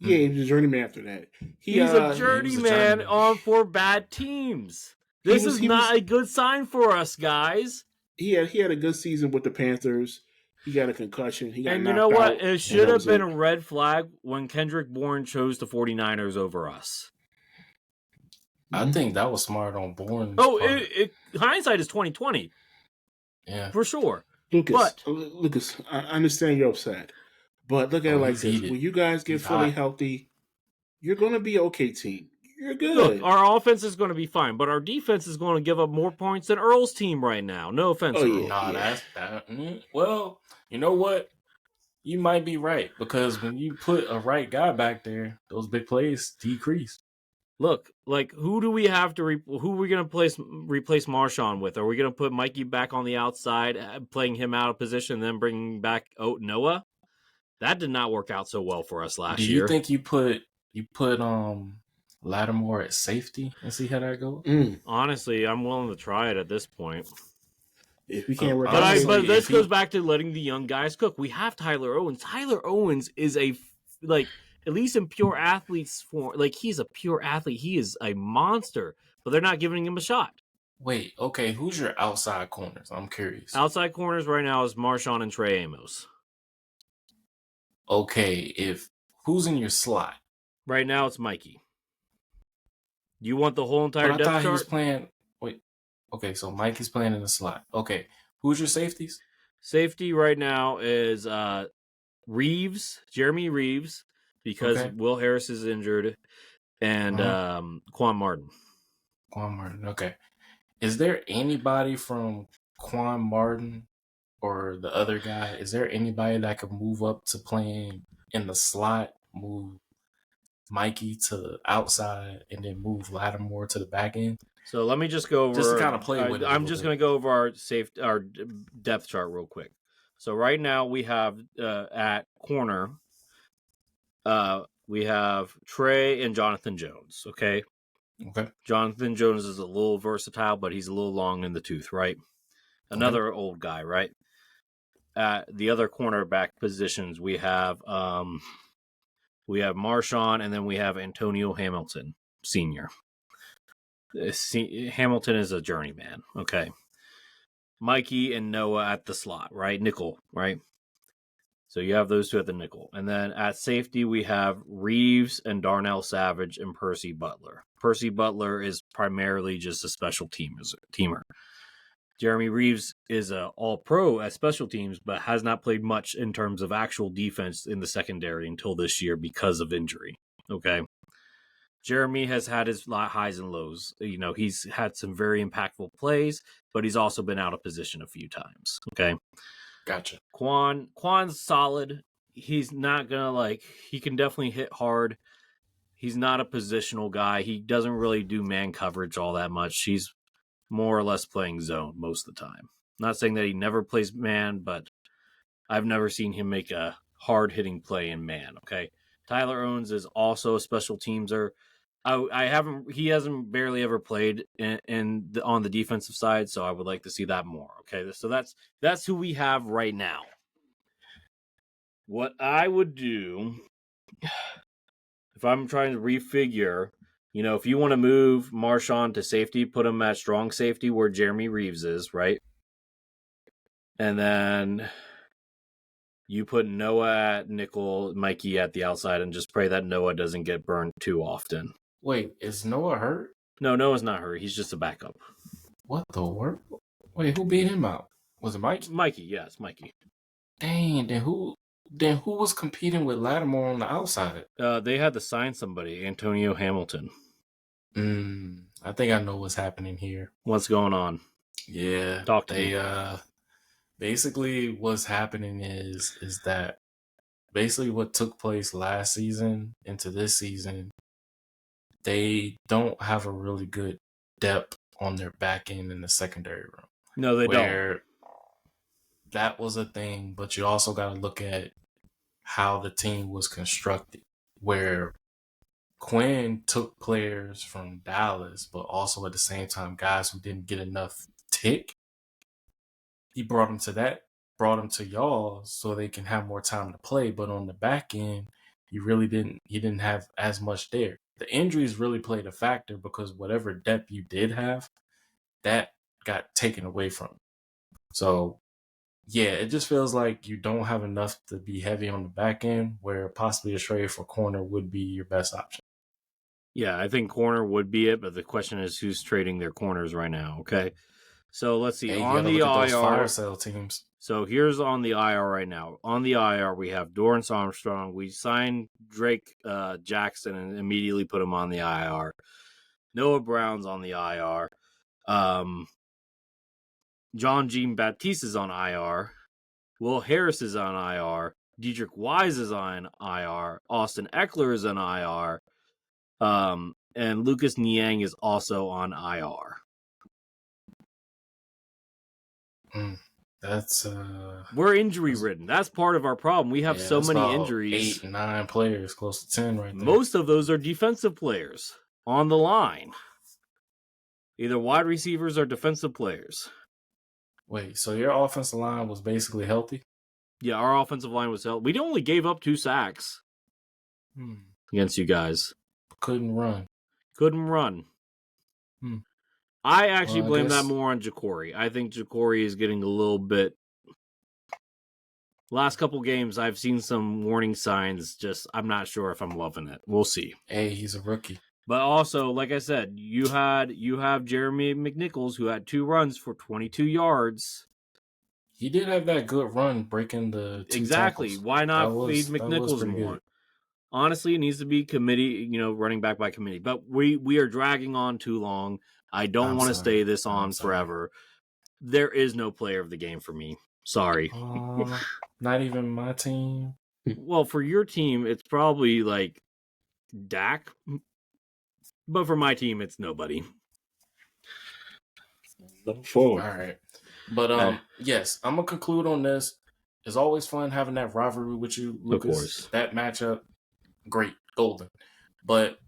Yeah, he was a journeyman after that. He's a journeyman on for bad teams. This is not a good sign for us, guys. He had a good season with the Panthers. He got a concussion. And you know what? It should have been a red flag when Kendrick Bourne chose the 49ers over us. I think that was smart on Bourne's part. Hindsight is 2020. Yeah. For sure. Lucas, I understand you're upset. But look at it like this. When you guys get fully healthy, you're going to be an okay team. You're good. Look, our offense is going to be fine, but our defense is going to give up more points than Earl's team right now. No offense, Earl. That's that. Well, you know what? You might be right because when you put a right guy back there, those big plays decrease. Look, who do we have to? Who are we going to replace Marshawn with? Are we going to put Mikey back on the outside, playing him out of position, then bringing back Noah? That did not work out so well for us last year. Do you think you put Lattimore at safety and see how that goes? Honestly, I'm willing to try it at this point. If we can't work but this goes back to letting the young guys cook. We have Tyler Owens. Tyler Owens is at least in pure athletes form, like he's a pure athlete. He is a monster, but they're not giving him a shot. Wait, okay, who's your outside corners? I'm curious. Outside corners right now is Marshawn and Trey Amos. Okay, who's in your slot? Right now it's Mikey. You want the whole entire but I depth thought chart? He was playing. Wait, okay, so Mikey's playing in the slot. Okay, who's your safeties? Safety right now is Jeremy Reeves, because Will Harris is injured, and Quan Martin. Quan Martin, okay. Is there anybody from Quan Martin or the other guy? Is there anybody that could move up to playing in the slot, move Mikey to the outside, and then move Lattimore to the back end? So let me just go over. Just to kind of play with it. I'm just going to go over our depth chart real quick. So right now we have at corner, we have Trey and Jonathan Jones. Okay. Jonathan Jones is a little versatile, but he's a little long in the tooth, right? Another old guy, right? At the other cornerback positions, we have Marshawn, and then we have Antonio Hamilton, Sr. Hamilton is a journeyman, okay? Mikey and Noah at the slot, right? Nickel, right? So you have those two at the nickel. And then at safety, we have Reeves and Darnell Savage and Percy Butler. Percy Butler is primarily just a special teamer. Jeremy Reeves is an all-pro at special teams, but has not played much in terms of actual defense in the secondary until this year because of injury, okay? Jeremy has had his highs and lows. You know, he's had some very impactful plays, but he's also been out of position a few times. Okay. Gotcha. Quan's solid. He's not going to he can definitely hit hard. He's not a positional guy. He doesn't really do man coverage all that much. He's more or less playing zone most of the time. Not saying that he never plays man, but I've never seen him make a hard hitting play in man. Okay. Tyler Owens is also a special teamser. He hasn't barely ever played on the defensive side, so I would like to see that more. Okay, so that's who we have right now. What I would do if I'm trying to refigure, if you want to move Marshawn to safety, put him at strong safety where Jeremy Reeves is, right? And then you put Noah at nickel, Mikey at the outside, and just pray that Noah doesn't get burned too often. Wait, is Noah hurt? No, Noah's not hurt. He's just a backup. What the work? Wait, who beat him out? Was it Mike? Mikey, yeah, it's Mikey. Dang, then who was competing with Lattimore on the outside? They had to sign somebody, Antonio Hamilton. I think I know what's happening here. What's going on? Yeah. Talk to me. Basically what's happening is that basically what took place last season into this season, they don't have a really good depth on their back end in the secondary room. No, they don't. That was a thing, but you also got to look at how the team was constructed, where Quinn took players from Dallas, but also at the same time, guys who didn't get enough tick. He brought them to y'all so they can have more time to play. But on the back end, he didn't have as much there. The injuries really played a factor because whatever depth you did have, that got taken away from you. So, yeah, it just feels like you don't have enough to be heavy on the back end, where possibly a trade for corner would be your best option. Yeah, I think corner would be it, but the question is who's trading their corners right now, okay? So let's see. On the IR, fire sale teams. So here's on the IR right now. On the IR, we have Dorrance Armstrong. We signed Drake Jackson and immediately put him on the IR. Noah Brown's on the IR. John Jean-Baptiste is on IR. Will Harris is on IR. Dedrick Wise is on IR. Austin Eckler is on IR. And Lucas Niang is also on IR. That's we're injury ridden. That's part of our problem. We have so many injuries. 8, 9 players, close to 10 right there. Most of those are defensive players on the line. Either wide receivers or defensive players. Wait, so your offensive line was basically healthy? Yeah, our offensive line was healthy. We only gave up 2 sacks. against you guys. Couldn't run. I actually blame that more on Jacory. I think Jacory is getting a little bit. Last couple games, I've seen some warning signs. Just, I'm not sure if I'm loving it. We'll see. Hey, he's a rookie. But also, like I said, you have Jeremy McNichols, who had 2 runs for 22 yards. He did have that good run breaking the 2 tackles. Why not feed McNichols more? Good. Honestly, it needs to be committee, running back by committee. But we are dragging on too long. I don't want to stay this on forever. There is no player of the game for me. Sorry. Not even my team. Well, for your team, it's probably like Dak. But for my team, it's nobody. Forward. All right. But yes, I'm gonna conclude on this. It's always fun having that rivalry with you, Lucas. Of course. That matchup, great, golden. But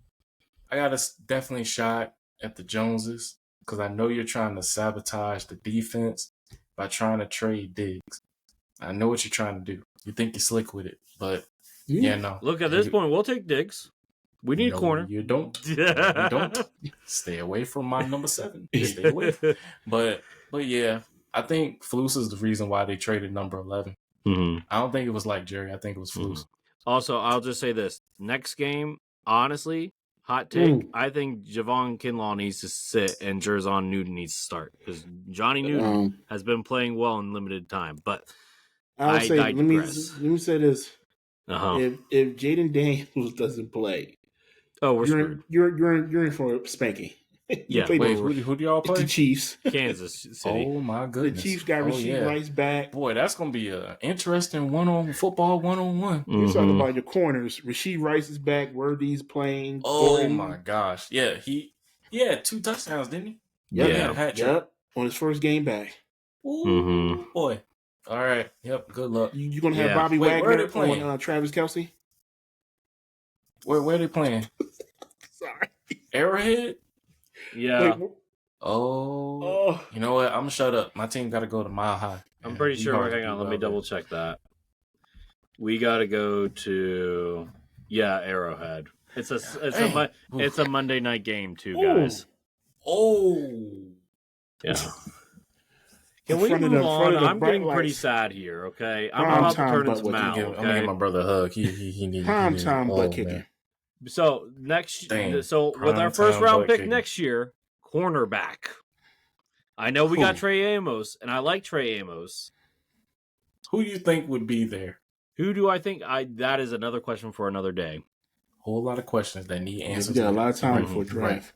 I got a definitely shot at the Joneses because I know you're trying to sabotage the defense by trying to trade Diggs. I know what you're trying to do. You think you're slick with it, but no. Look, at this point, we'll take Diggs. We need a corner. You don't. You don't. Stay away from my number 7. Stay away. But yeah, I think Flus is the reason why they traded number 11. Mm-hmm. I don't think it was like Jerry. I think it was Flus. Mm-hmm. Also, I'll just say this. Next game, honestly, hot take, I think Javon Kinlaw needs to sit and Jerzon Newton needs to start because Johnny Newton has been playing well in limited time. But let me say this. Uh-huh. If Jaden Daniels doesn't play, we're screwed. You're in for a spanking. Yeah. Wait, who do y'all play? The Chiefs. Kansas City. Oh my goodness. The Chiefs got Rasheed Rice back. Boy, that's gonna be an interesting football one-on-one. You're talking about your corners. Rasheed Rice is back. Worthy's playing. Oh Gordon. My gosh. Yeah, he had 2 touchdowns, didn't he? Yep. On his first game back. Ooh, boy. All right. Yep. Good luck. You gonna have Bobby Wagner on Travis Kelce? Where are they playing? Sorry. Arrowhead? Yeah. Wait, you know what? I'm gonna shut up. My team got to go to Mile High. I'm pretty sure. Hang on. Let me double check that. We got to go to Arrowhead. It's a Monday night game too, guys. Yeah. Can we move on? I'm getting pretty sad here. Okay, I'm about to turn into Mal. I'm gonna give my brother a hug. He needs prime time butt kicking. So with our first round pick next year, cornerback. I know we got Trey Amos, and I like Trey Amos. Who do you think would be there? Who do I think? That is another question for another day. Whole lot of questions that need answers. We got a lot of time before draft. Right.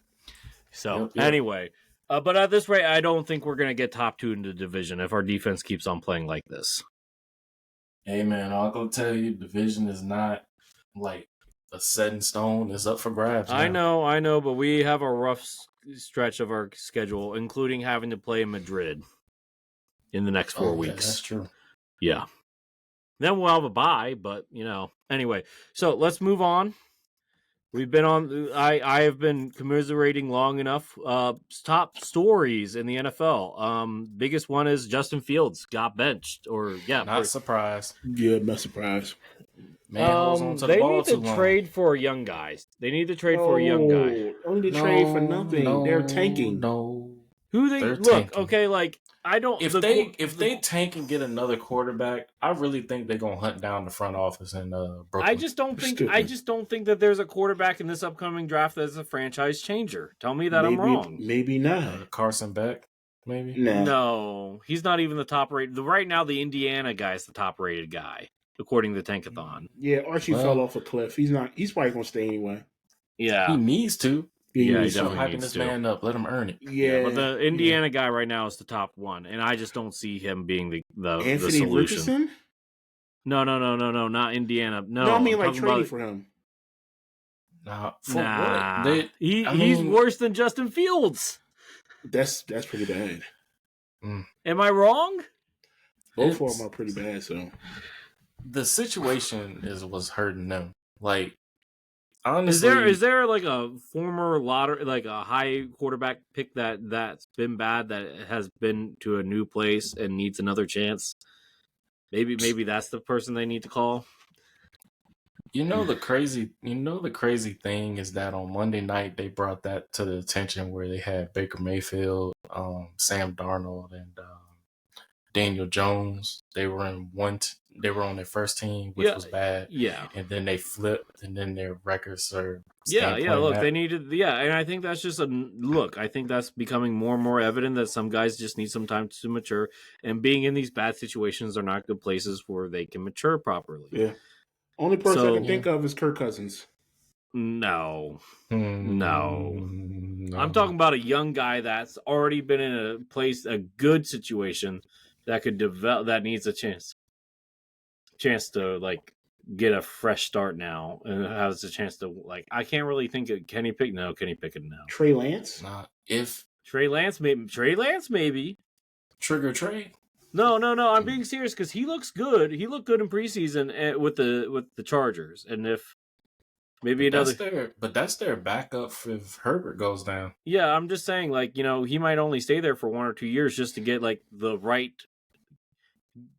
So anyway, but at this rate, I don't think we're going to get top 2 in the division if our defense keeps on playing like this. Hey man, I'll go tell you, division is not like a set in stone. It's up for grabs. Now. I know, but we have a rough stretch of our schedule, including having to play in Madrid in the next 4 weeks. That's true. Yeah. Then we'll have a bye, but anyway. So let's move on. We've been on. I have been commiserating long enough. Top stories in the NFL. Biggest one is Justin Fields got benched, not surprised. Yeah, not surprised. Man, they need to trade for young guys. They need to trade for a young guy. Only trade for nothing. They're tanking. Who they look? Tanking. Okay, like I don't. If they tank and get another quarterback, I really think they're gonna hunt down the front office in Brooklyn. I just don't think that there's a quarterback in this upcoming draft that's a franchise changer. Tell me that I'm wrong. Maybe not. Carson Beck, maybe. No, he's not even the top rated. Right now, the Indiana guy is the top rated guy according to Tankathon. Yeah, Archie fell off a cliff. He's not. He's probably gonna stay anyway. Yeah, he needs to. Yeah, he's hyping this man up. Let him earn it. Yeah, but the Indiana guy right now is the top one, and I just don't see him being the Anthony solution. Richardson? No, not Indiana. No, I mean like trading for him. He's worse than Justin Fields. That's pretty bad. Am I wrong? Both of them are pretty bad. So the situation was hurting them. Like. Honestly, is there like a former lottery, like a high quarterback pick that's been bad that has been to a new place and needs another chance? Maybe that's the person they need to call. the crazy thing is that on Monday night they brought that to the attention where they had Baker Mayfield, Sam Darnold, and Daniel Jones. They were they were on their first team, which was bad. Yeah, and then they flipped, and then their records are. Yeah. Look, they needed. Yeah, and I think that's just a look. I think that's becoming more and more evident that some guys just need some time to mature, and being in these bad situations are not good places where they can mature properly. Yeah. Only person I can think of is Kirk Cousins. No. I'm talking about a young guy that's already been in a good situation that could develop, that needs a chance to like get a fresh start now and has a chance to like. I can't really think of Kenny Pickett now. Trey Lance? Trey Lance maybe. Trigger Trey. No. I'm being serious because he looks good. He looked good in preseason with the Chargers, and if maybe that's their backup if Herbert goes down. Yeah, I'm just saying, like, he might only stay there for 1 or 2 years just to get like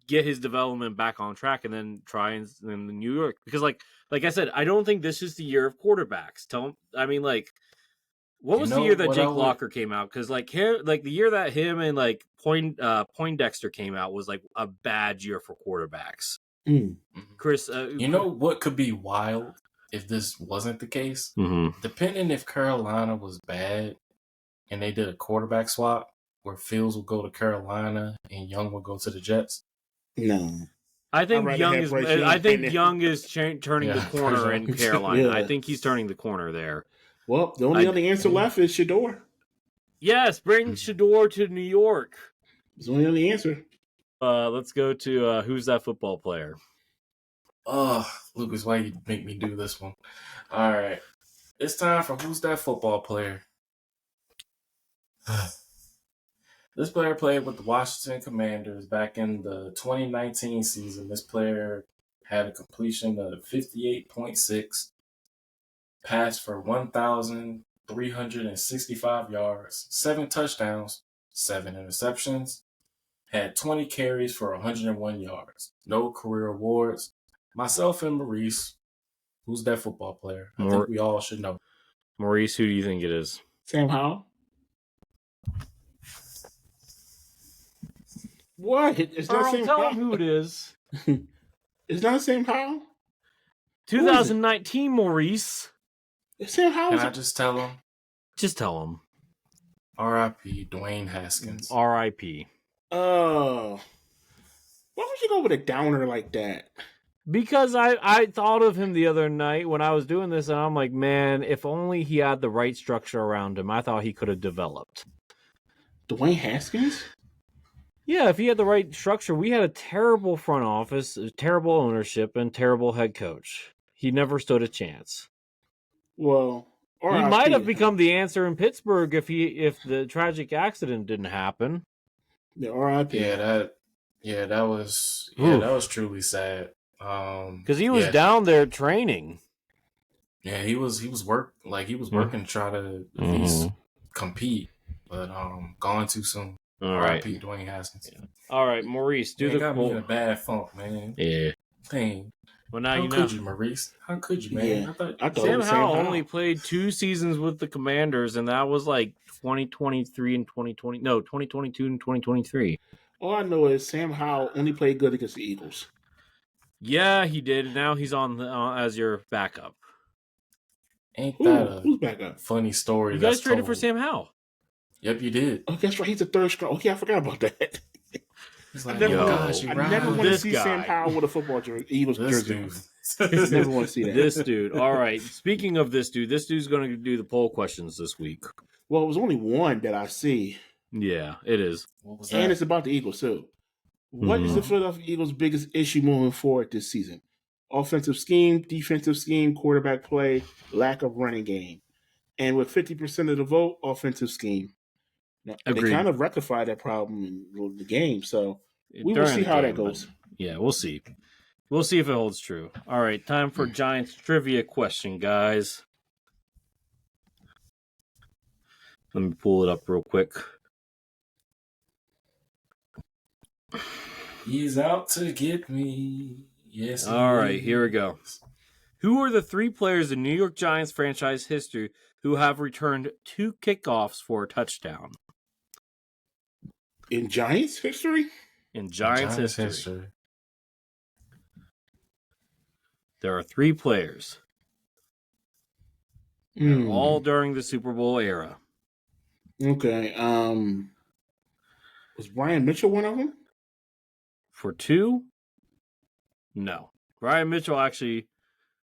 get his development back on track, and then try in New York, because like I said, I don't think this is the year of quarterbacks. What was the year that Jake Locker came out? Because like the year that him and like Poindexter came out was like a bad year for quarterbacks. Chris, what could be wild if this wasn't the case? Depending if Carolina was bad and they did a quarterback swap where Fields would go to Carolina and Young would go to the Jets. No. I think Young is turning the corner in Carolina. I think he's turning the corner there. Well, the only other answer left is Shador. Yes, bring Shador to New York. It's the only other answer. Let's go to who's that football player? Oh, Lucas, why you make me do this one? All right. It's time for who's that football player? This player played with the Washington Commanders back in the 2019 season. This player had a completion of 58.6, passed for 1,365 yards, 7 touchdowns, 7 interceptions, had 20 carries for 101 yards, no career awards. Myself and Maurice, who's that football player? I think we all should know. Maurice, who do you think it is? Sam Howell? What? It's not Sam Howell. Who it is. It's not Sam Howell? 2019 Maurice. Sam Howell. Can I just tell him? Just tell him. R.I.P. Dwayne Haskins. R.I.P. Oh. Why would you go with a downer like that? Because I thought of him the other night when I was doing this, and I'm like, man, if only he had the right structure around him, I thought he could have developed. Dwayne Haskins? Yeah, if he had the right structure. We had a terrible front office, terrible ownership, and terrible head coach. He never stood a chance. Well, he might have become the answer in Pittsburgh if the tragic accident didn't happen. The RIP. That was truly sad. Because he was down there training. Yeah, he was working to try to at least compete, but gone too soon. All right, Dwayne Haskins. Yeah. All right, Maurice, me in a bad funk, man. Yeah. Dang. Well, now How could you, Maurice? How could you, man? Yeah. I thought Sam Howell only played 2 seasons with the Commanders, and that was like 2023 and 2020. No, 2022 and 2023. All I know is Sam Howell only played good against the Eagles. Yeah, he did. Now he's on as your backup. Ain't that who's backup? Funny story? You guys traded for Sam Howell. Yep, you did. Oh, that's right. He's a third string. Okay, I forgot about that. Like, I never want to see Sam Howell with a football Eagles jersey. Never want to see that. This dude. All right. Speaking of this dude's going to do the poll questions this week. Well, it was only one that I see. Yeah, it is. And it's about the Eagles, too. What is the Philadelphia Eagles' biggest issue moving forward this season? Offensive scheme, defensive scheme, quarterback play, lack of running game. And with 50% of the vote, offensive scheme. Now, they kind of rectified that problem in the game, so we will see how that goes. Yeah, we'll see. We'll see if it holds true. All right, time for Giants trivia question, guys. Let me pull it up real quick. He's out to get me. Yes. All right, here we go. Who are the 3 players in New York Giants franchise history who have returned 2 kickoffs for a touchdown? In Giants history? In Giants history. There are 3 players. They're all during the Super Bowl era. Okay. Was Brian Mitchell one of them? For 2? No. Brian Mitchell actually,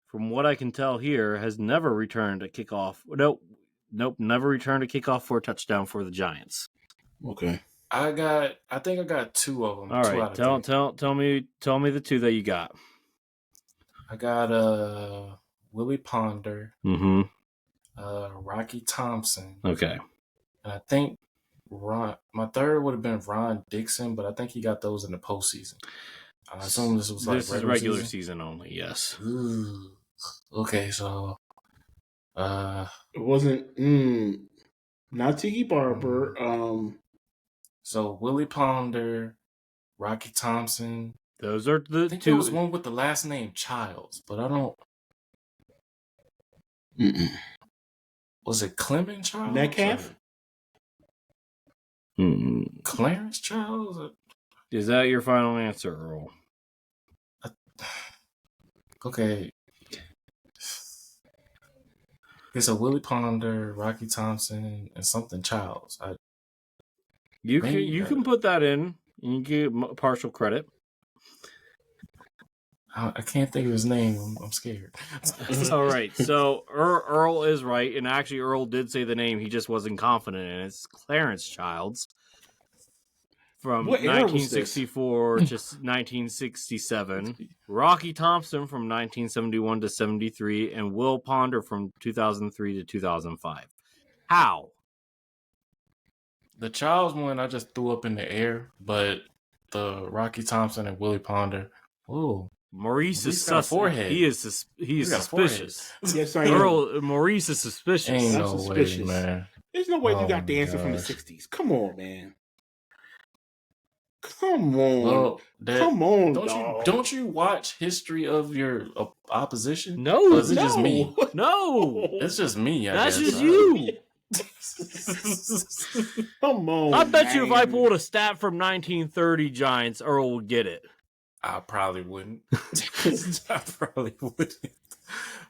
from what I can tell here, has never returned a kickoff. Nope, never returned a kickoff for a touchdown for the Giants. Okay. I think I got 2 of them. All right, tell me the 2 that you got. I got Willie Ponder, Rocky Thompson. Okay. And I think my third would have been Ron Dixon, but I think he got those in the postseason. I assume this was regular season only. Yes. Ooh. Okay, so it wasn't not Tiki Barber. So Willie Ponder, Rocky Thompson. Those are the I think 2. there was one with the last name Childs, but I don't. Was it Clement Childs? Metcalf? Clarence Childs? Is that your final answer, Earl? Okay. It's a Willie Ponder, Rocky Thompson, and something Childs. You can put that in. You can get partial credit. I can't think of his name. I'm scared. All right. So Earl is right. And actually, Earl did say the name. He just wasn't confident in it. It's Clarence Childs from 1964 to 1967. Rocky Thompson from 1971 to 73. And Will Ponder from 2003 to 2005. How? The Childs one I just threw up in the air, but the Rocky Thompson and Willie Ponder, ooh. Maurice is sus. He is suspicious. Yes, I am. Maurice is suspicious. Ain't no suspicious. way, man. There's no way you got the answer from the 60s. Come on, man. Come on. Well, come on. Don't you watch history of your opposition? No. Or is it just me? No. It's just me. That's just you. Come on. I bet you if I pulled a stat from 1930 Giants, Earl would get it. I probably wouldn't.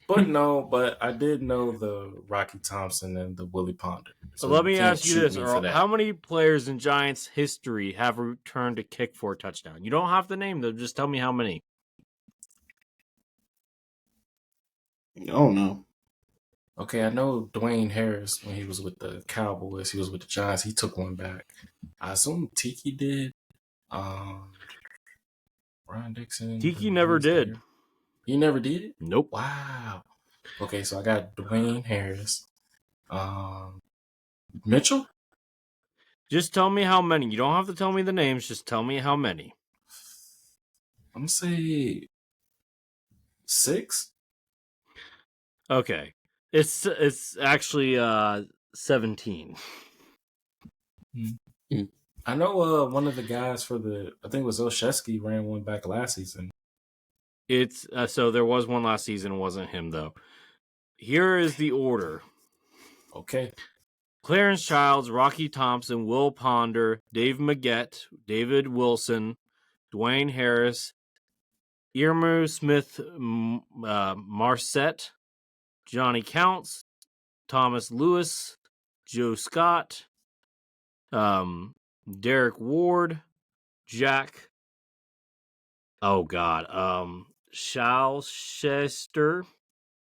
But I did know the Rocky Thompson and the Willie Ponder. So let me ask you this, Earl. How many players in Giants history have returned a kick for a touchdown? You don't have to name them. Just tell me how many. Oh, no. Okay, I know Dwayne Harris, when he was with the Cowboys, he was with the Giants, he took one back. I assume Tiki did. Ron Dixon. Tiki never did. There. He never did? Nope. Wow. Okay, so I got Dwayne Harris. Mitchell? Just tell me how many. You don't have to tell me the names. Just tell me how many. I'm going to say 6. Okay. It's actually 17. I know one of the guys I think it was Olszewski, ran one back last season. It's so there was one last season. It wasn't him, though. Here is the order. Okay. Clarence Childs, Rocky Thompson, Will Ponder, Dave Maggette, David Wilson, Dwayne Harris, Irma Smith Marset, Johnny Counts, Thomas Lewis, Joe Scott, Derek Ward, Jack. Oh God, Shalchester.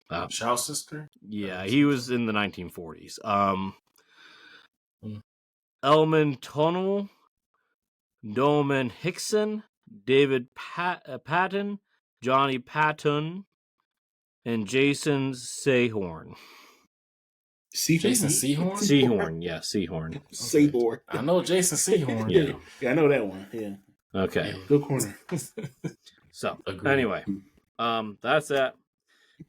Shalchester? Yeah, he was in the 1940s. Elman Tunnel, Dolman Hickson, David Patton, Johnny Patton, and Jason Sehorn. Jason Sehorn? Sehorn, yeah, Sehorn. Okay. Sehorn. I know Jason Sehorn. Yeah, I know that one. Yeah. Okay. Yeah, good corner. So, anyway, that's that.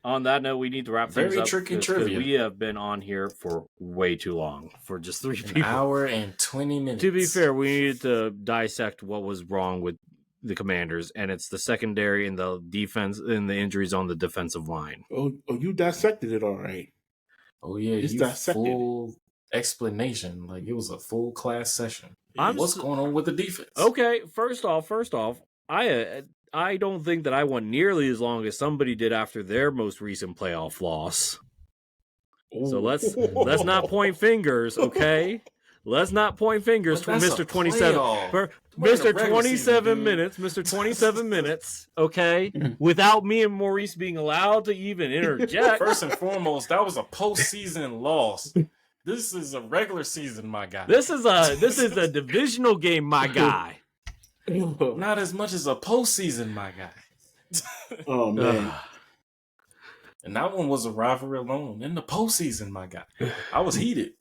On that note, we need to wrap things up. Very tricky trivia. We have been on here for way too long, for just 3 people. An hour and 20 minutes. To be fair, we needed to dissect what was wrong with the Commanders, and it's the secondary and the defense and the injuries on the defensive line. Oh, you dissected it all right. Oh yeah, It's you dissected. full explanation. Like it was a full class session. What's going on with the defense? Okay, first off, I don't think that I went nearly as long as somebody did after their most recent playoff loss. Ooh. So let's not point fingers, okay? Let's not point fingers for Mr. 27. For Mr. 27 minutes, Mr. 27 minutes, okay? Without me and Maurice being allowed to even interject. First and foremost, that was a postseason loss. This is a regular season, my guy. This is a divisional game, my guy. Not as much as a postseason, my guy. Oh man. And that one was a rivalry alone. In the postseason, my guy. I was heated.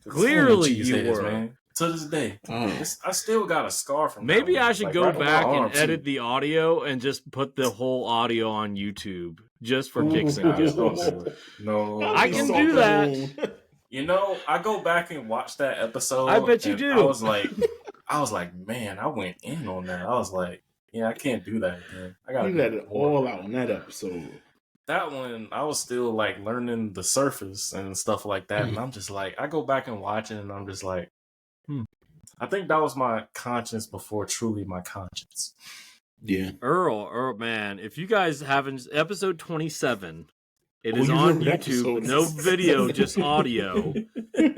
Clearly you were. Man. To this day. I still got a scar from Maybe that I should go back and edit the audio and just put the whole audio on YouTube just for kicks and giggles. No. I can do that. You know, I go back and watch that episode. I bet you do. I was like, man, I went in on that. I was like, yeah, I can't do that again. You let it all out in that episode. That one, I was still like learning the surface and stuff like that. And I'm just like, I go back and watch it and I'm just like, I think that was my conscience before truly my conscience. Yeah. Earl, man, if you guys haven't, episode 27, it is on YouTube, no video, just audio.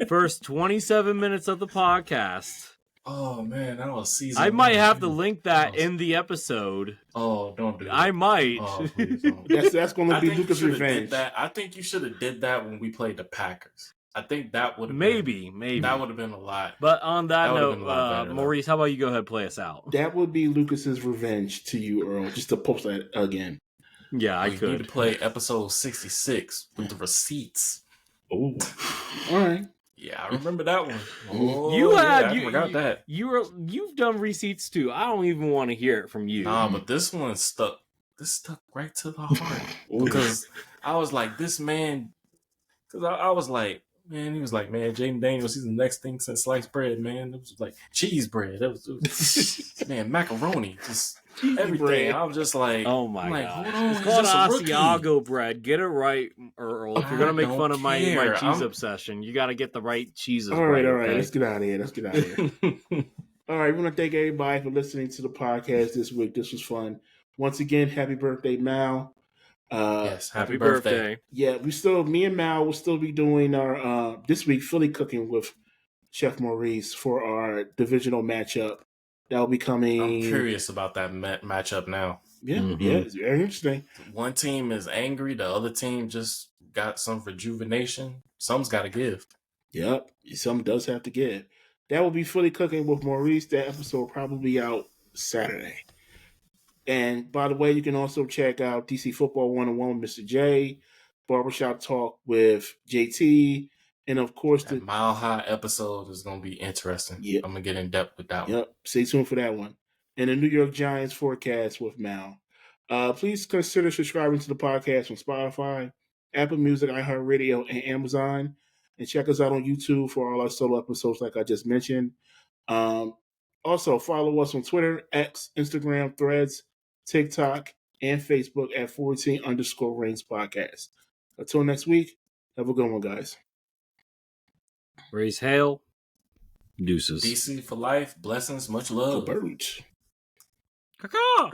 First 27 minutes of the podcast. Oh man, that was season. I might have to link that in the episode. Oh, don't do that. I might. Oh, please don't. That's going to be Lucas' revenge. I think you should have did that when we played the Packers. I think that would have maybe that would have been a lot. But on that note, Maurice, how about you go ahead and play us out? That would be Lucas's revenge to you, Earl. Just to post that again. Yeah, I could. Need to play episode 66 with the receipts. Oh, all right. Yeah, I remember that one. I forgot that. You've done receipts too. I don't even want to hear it from you. Nah, but this one stuck. This stuck right to the heart because I was like, this man. Because I was like, man, he was like, man, Jaden Daniels, he's the next thing since sliced bread, man. It was like cheese bread. It was man, macaroni, just everything. Bread. I was just like, oh my god, it's called Asiago bread. Get it right, Earl. If you're gonna make fun of my cheese obsession, you got to get the right cheeses. All right. Okay? Let's get out of here. All right, we want to thank everybody for listening to the podcast this week. This was fun. Once again, happy birthday, Mal. Yes, happy birthday. Yeah, me and Mal will still be doing our this week Philly cooking with Chef Maurice for our divisional matchup. That'll be coming. I'm curious about that matchup now. Yeah, it's very interesting. One team is angry, the other team just got some rejuvenation. Some's got to give. Yep, some does have to give. That will be Philly cooking with Maurice. That episode will probably be out Saturday. And by the way, you can also check out DC Football 101 with Mr. J, Barbershop Talk with JT, and of course the Mile High episode is going to be interesting. Yep. I'm going to get in depth with that one. Yep, stay tuned for that one. And the New York Giants forecast with Mal. Please consider subscribing to the podcast on Spotify, Apple Music, iHeartRadio, and Amazon. And check us out on YouTube for all our solo episodes like I just mentioned. Also, follow us on Twitter, X, Instagram, Threads, TikTok, and Facebook at 14_Rings Podcast. Until next week, have a good one, guys. Raise hail. Deuces. DC for life. Blessings. Much love. Birds. Caw-caw.